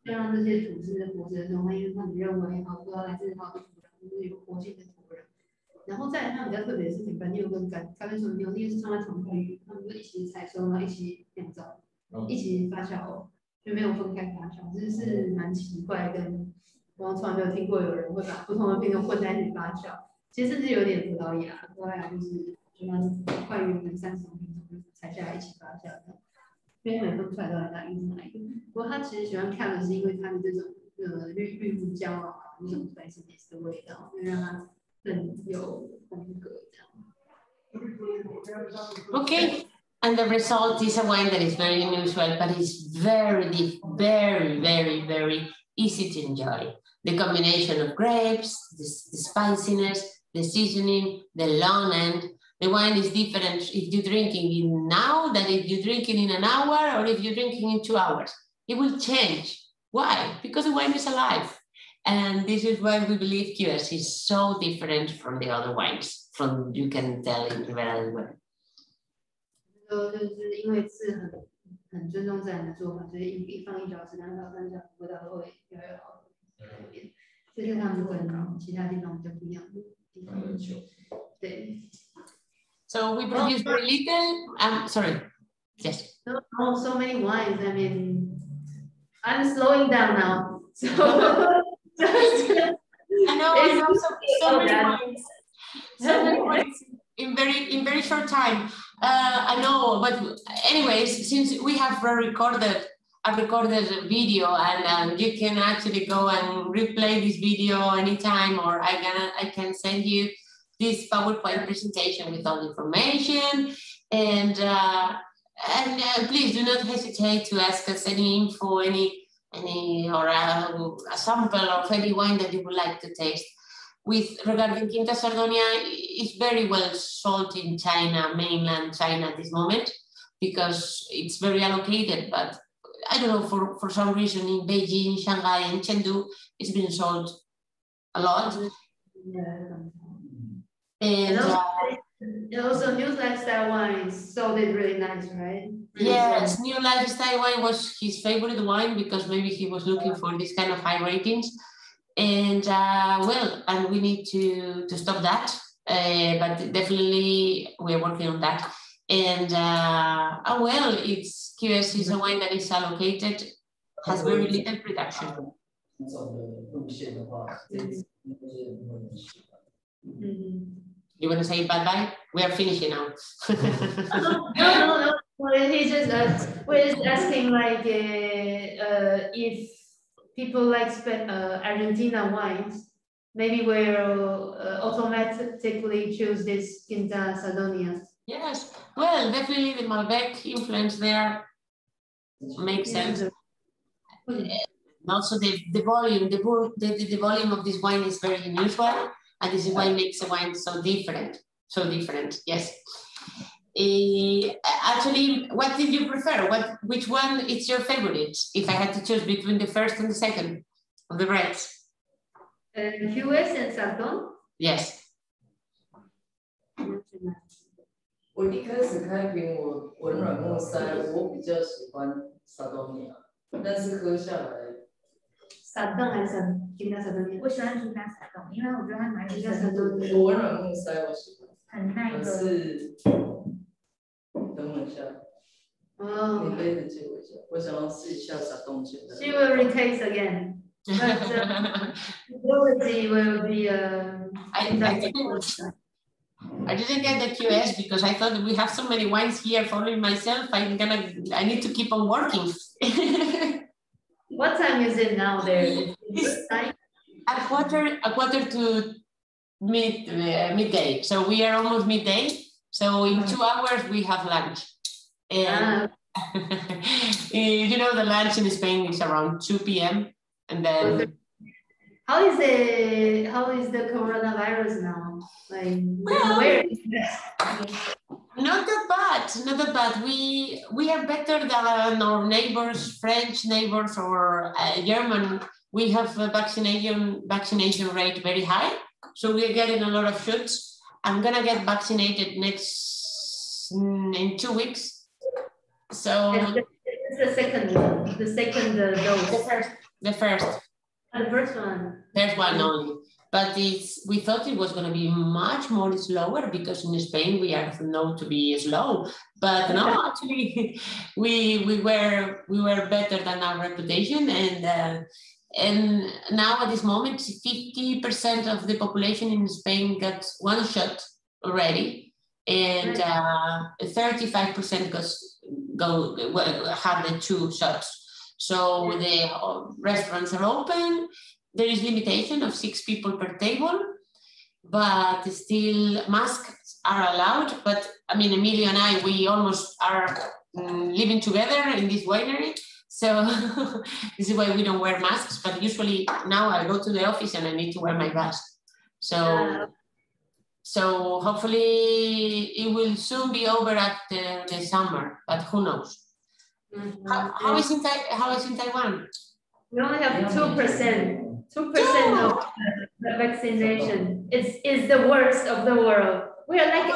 Speaker 3: 像这些土质的活着的时候，因为他们认为葡萄来自好的土壤，就是有活性的土壤。然后再来，它比较特别的是，挺白妞跟咖啡树妞，因为是放在同一区域，他们就一起采收，然后一起酿造，一起发酵，就没有分开发酵，这是蛮奇怪的。我从来没有听过有人会把不同的品种混在一起发酵，其实是有点葡萄牙就是就像快原本30种品种采下来一起发酵的，因为分不出来到底哪一个是哪一个。不过他其实喜欢看的是因为它的这种绿胡椒啊，那种 spiciness 的味道，会让它更有风格这样。
Speaker 2: Okay, and the result is a wine that is very unusual, but it's very, very, very, very easy to enjoy. The combination of grapes, the spiciness, the seasoning, the long end. The wine is different if you're drinking it now than if you're drinking in an hour or if you're drinking in 2 hours. It will change. Why? Because the wine is alive. And this is why we believe QS is so different from the other wines. From you can tell it very well.
Speaker 3: 就是因为是很尊重自然的做法，所以一放1小时、2到3小时，味道都会越来越好。这是他们跟其他地方比较不一样的地方。对。
Speaker 2: So we produce very little. Sorry. Yes.
Speaker 3: So many wines. I mean, I'm slowing down now. So
Speaker 2: I know so many wines. So many wines in very short time. I know, but anyways, since we have recorded video, and you can actually go and replay this video anytime, or I can send you this PowerPoint presentation with all the information, and please do not hesitate to ask us any info, any or a sample of any wine that you would like to taste. Regarding Quinta Sardonia, it's very well sold in China, mainland China at this moment, because it's very allocated, but I don't know, for some reason in Beijing, Shanghai, and Chengdu, it's been sold a lot. And
Speaker 3: also New Lifestyle wine sold it really nice, right?
Speaker 2: Yes, New Lifestyle wine was his favorite wine because maybe he was looking for this kind of high ratings. And and we need to stop that, but definitely we're working on that. And it's QS is a wine that is allocated, has very little production. You want to say bye-bye? We are finishing now.
Speaker 3: No. Well, he just we're just asking like if people like Argentina wines, maybe we'll automatically choose this Quinta Sardonia.
Speaker 2: Yes, well, definitely the Malbec influence there makes sense. And also the volume of this wine is very unusual, and this is why it makes the wine so different. Yes. Actually, what did you prefer? Which one is your favorite? If I had to choose between the first and the second of the reds.
Speaker 3: QS and Sardon?
Speaker 2: Yes.
Speaker 6: 我一开始开瓶我闻软木塞，我比较喜欢萨多尼亚，但是喝下来。
Speaker 3: Sardon 还是 Quinta Sardonia？
Speaker 5: 我喜欢 Quinta Sardonia，因为我觉得它蛮有深度的。
Speaker 6: 我闻软木塞我喜欢。
Speaker 5: 很耐喝。
Speaker 6: 是。等我一下。你杯子借我一下，我想要试一下萨东现在。
Speaker 3: She will retaste again. But quality will be
Speaker 2: I didn't get the QS because I thought we have so many wines here following myself. I need to keep on working.
Speaker 3: What time is it now there?
Speaker 2: A quarter to midday. So we are almost midday. So in 2 hours we have lunch. And you know, the lunch in Spain is around 2 p.m. and then.
Speaker 3: How is the coronavirus now? Like, where is that?
Speaker 2: Not that bad. We are better than our neighbors, French neighbors or German. We have a vaccination rate very high, so we are getting a lot of shots. I'm gonna get vaccinated in 2 weeks. So
Speaker 3: the second one? The second dose?
Speaker 2: The first.
Speaker 3: And the first one?
Speaker 2: There's one only. But we thought it was going to be much more slower because in Spain we are known to be slow. But no, actually, we were better than our reputation, and now at this moment, 50% of the population in Spain got one shot already, and 35% had the 2 shots. So the restaurants are open. There is limitation of 6 people per table, but still masks are allowed. But I mean, Emilio and I, we almost are living together in this winery. So this is why we don't wear masks, but usually now I go to the office and I need to wear my mask. So hopefully it will soon be over after the summer, but who knows? How is in Taiwan?
Speaker 3: We only have 2%. 2% of the vaccination. It's the worst of the world. We are like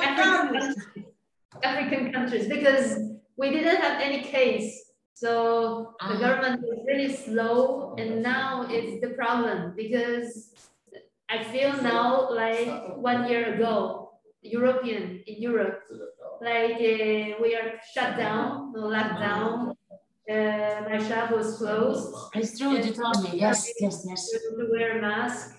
Speaker 3: African countries because we didn't have any case. So the government was really slow, and now it's the problem because I feel now like 1 year ago, in Europe, like we are shut down, no lockdown. My shop was closed.
Speaker 2: It's true, you told me. Yes.
Speaker 3: To wear a mask,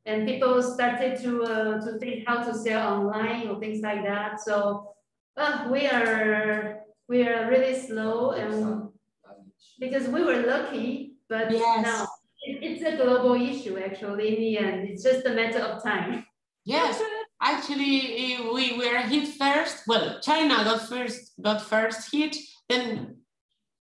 Speaker 3: and people started to think how to sell online or things like that. So we are really slow, and because we were lucky, but now it's a global issue. Actually, in the end, it's just a matter of time.
Speaker 2: Yes, actually, we were hit first. Well, China got first hit, then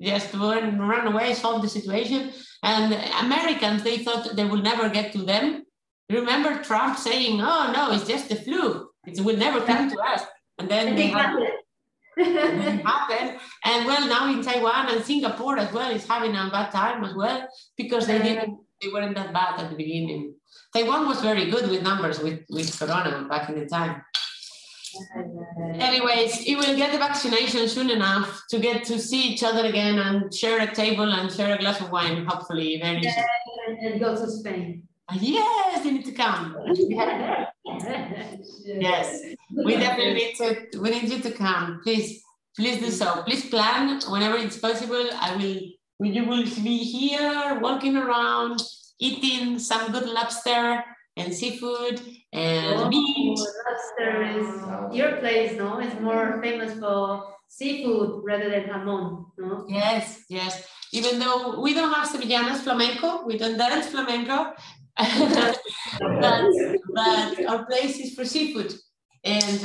Speaker 2: just run away, solve the situation. And Americans, they thought they will never get to them. Remember Trump saying, "Oh no, it's just the flu. It will never come to us." And then it happened. And well, now in Taiwan and Singapore as well is having a bad time as well because they weren't that bad at the beginning. Taiwan was very good with numbers with Corona back in the time. Anyways, you will get the vaccination soon enough to get to see each other again and share a table and share a glass of wine, hopefully very soon.
Speaker 3: And go to Spain.
Speaker 2: Yes, you need to come. Yes, we definitely need you to come. Please do so. Please plan whenever it's possible. You will be here walking around, eating some good lobster and seafood and meat.
Speaker 3: Lobster is your place, no? It's more famous for seafood rather than jamón, no?
Speaker 2: Yes. Even though we don't have Sevillanas flamenco, we don't dance flamenco, but our place is for seafood. And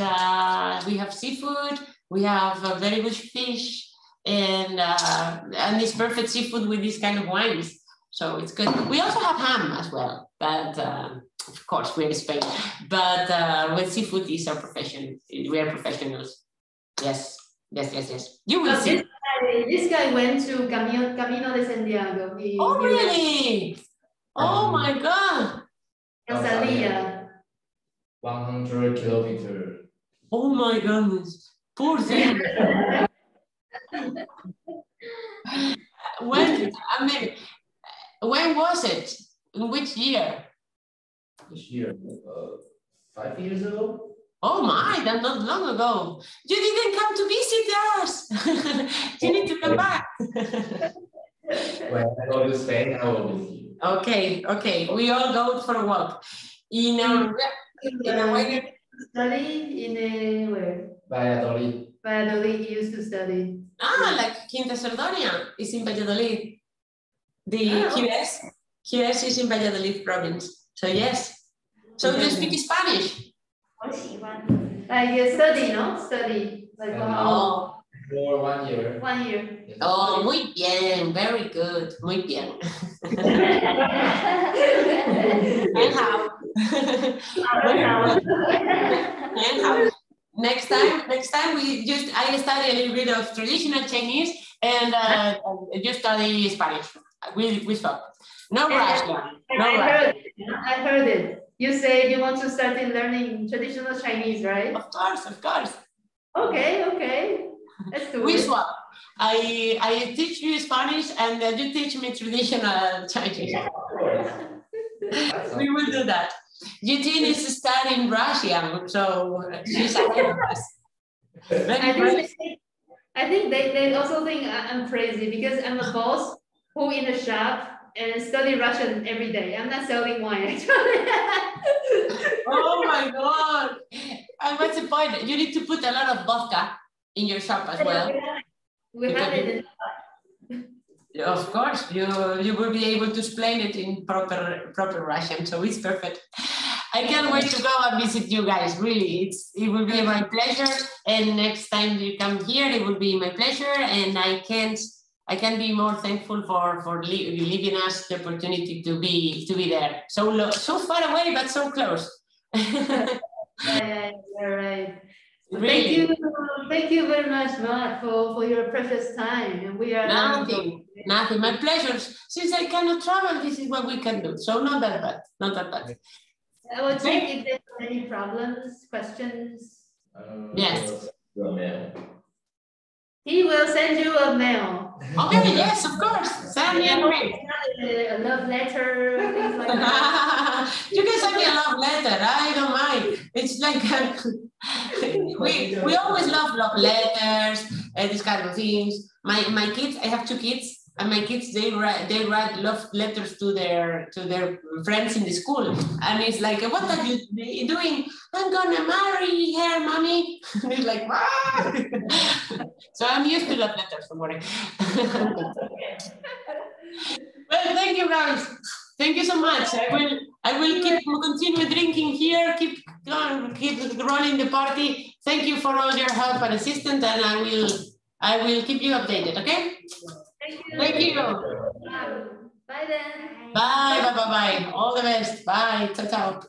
Speaker 2: we have seafood, we have very good fish, and it's perfect seafood with this kind of wines. So it's good. We also have ham as well, but of course we're in Spain. But with seafood is our profession. We are professionals. Yes. You will see.
Speaker 3: This guy went to Camino de Santiago.
Speaker 2: Really? Oh my God.
Speaker 8: 100 kilometers.
Speaker 2: Oh my goodness. Poor thing. When was it? In which year?
Speaker 8: This year, 5 years ago.
Speaker 2: Oh my, that's not long ago. You didn't come to visit us. You need to come back.
Speaker 8: When I go to Spain, I will visit you.
Speaker 2: Okay. We all go for a walk. In a
Speaker 3: study in where?
Speaker 8: Valladolid.
Speaker 3: Valladolid, he used to study.
Speaker 2: Like Quinta Sardonia is in Valladolid. The QS is in Valladolid province. So yes. So you speak Spanish?
Speaker 3: Like study, no? Study. Like
Speaker 8: For 1 year.
Speaker 3: 1 year.
Speaker 2: Oh, muy bien. Very good. Muy bien. And how? Next time I study a little bit of traditional Chinese and you study Spanish. We stop. No rush.
Speaker 3: I heard it. You say you want to start learning traditional Chinese, right?
Speaker 2: Of course.
Speaker 3: Okay. Let's do it.
Speaker 2: We swap. I teach you Spanish and you teach me traditional Chinese. We will do that. Eugene is studying Russian, so she's ahead of us.
Speaker 3: I think they also think I'm crazy because I'm a boss who in the shop and study Russian every day. I'm not selling wine actually.
Speaker 2: Oh my God. And what's the point? You need to put a lot of vodka in your shop as well.
Speaker 3: We have it.
Speaker 2: Of course, you will be able to explain it in proper Russian, so it's perfect. I can't wait to go and visit you guys. Really, it will be my pleasure. And next time you come here, it will be my pleasure. And I can't be more thankful for giving us the opportunity to be there. So far away, but so close.
Speaker 3: Yeah, you're right.
Speaker 2: Really.
Speaker 3: Thank you very much, Matt, for your precious time. And we are
Speaker 2: nothing. My pleasure. Since I cannot travel, this is what we can do. So not that bad.
Speaker 3: I will check if there's any problems, questions.
Speaker 2: Yes.
Speaker 3: He will send you a mail.
Speaker 2: Okay, yes, of course. Send me a mail.
Speaker 3: A love letter, things like that.
Speaker 2: You can send me a love letter. I don't mind. It's like we always love letters and these kind of things. My kids, I have 2 kids. And my kids, they write love letters to their friends in the school, and it's like, what are you doing? I'm gonna marry her, mommy. And it's like, what? So I'm used to love letters. Don't worry. Well, thank you guys. Thank you so much. I will continue drinking here. Keep rolling the party. Thank you for all your help and assistance, and I will keep you updated. Okay. Thank you.
Speaker 3: Bye then.
Speaker 2: Bye. All the best. Bye. Ciao.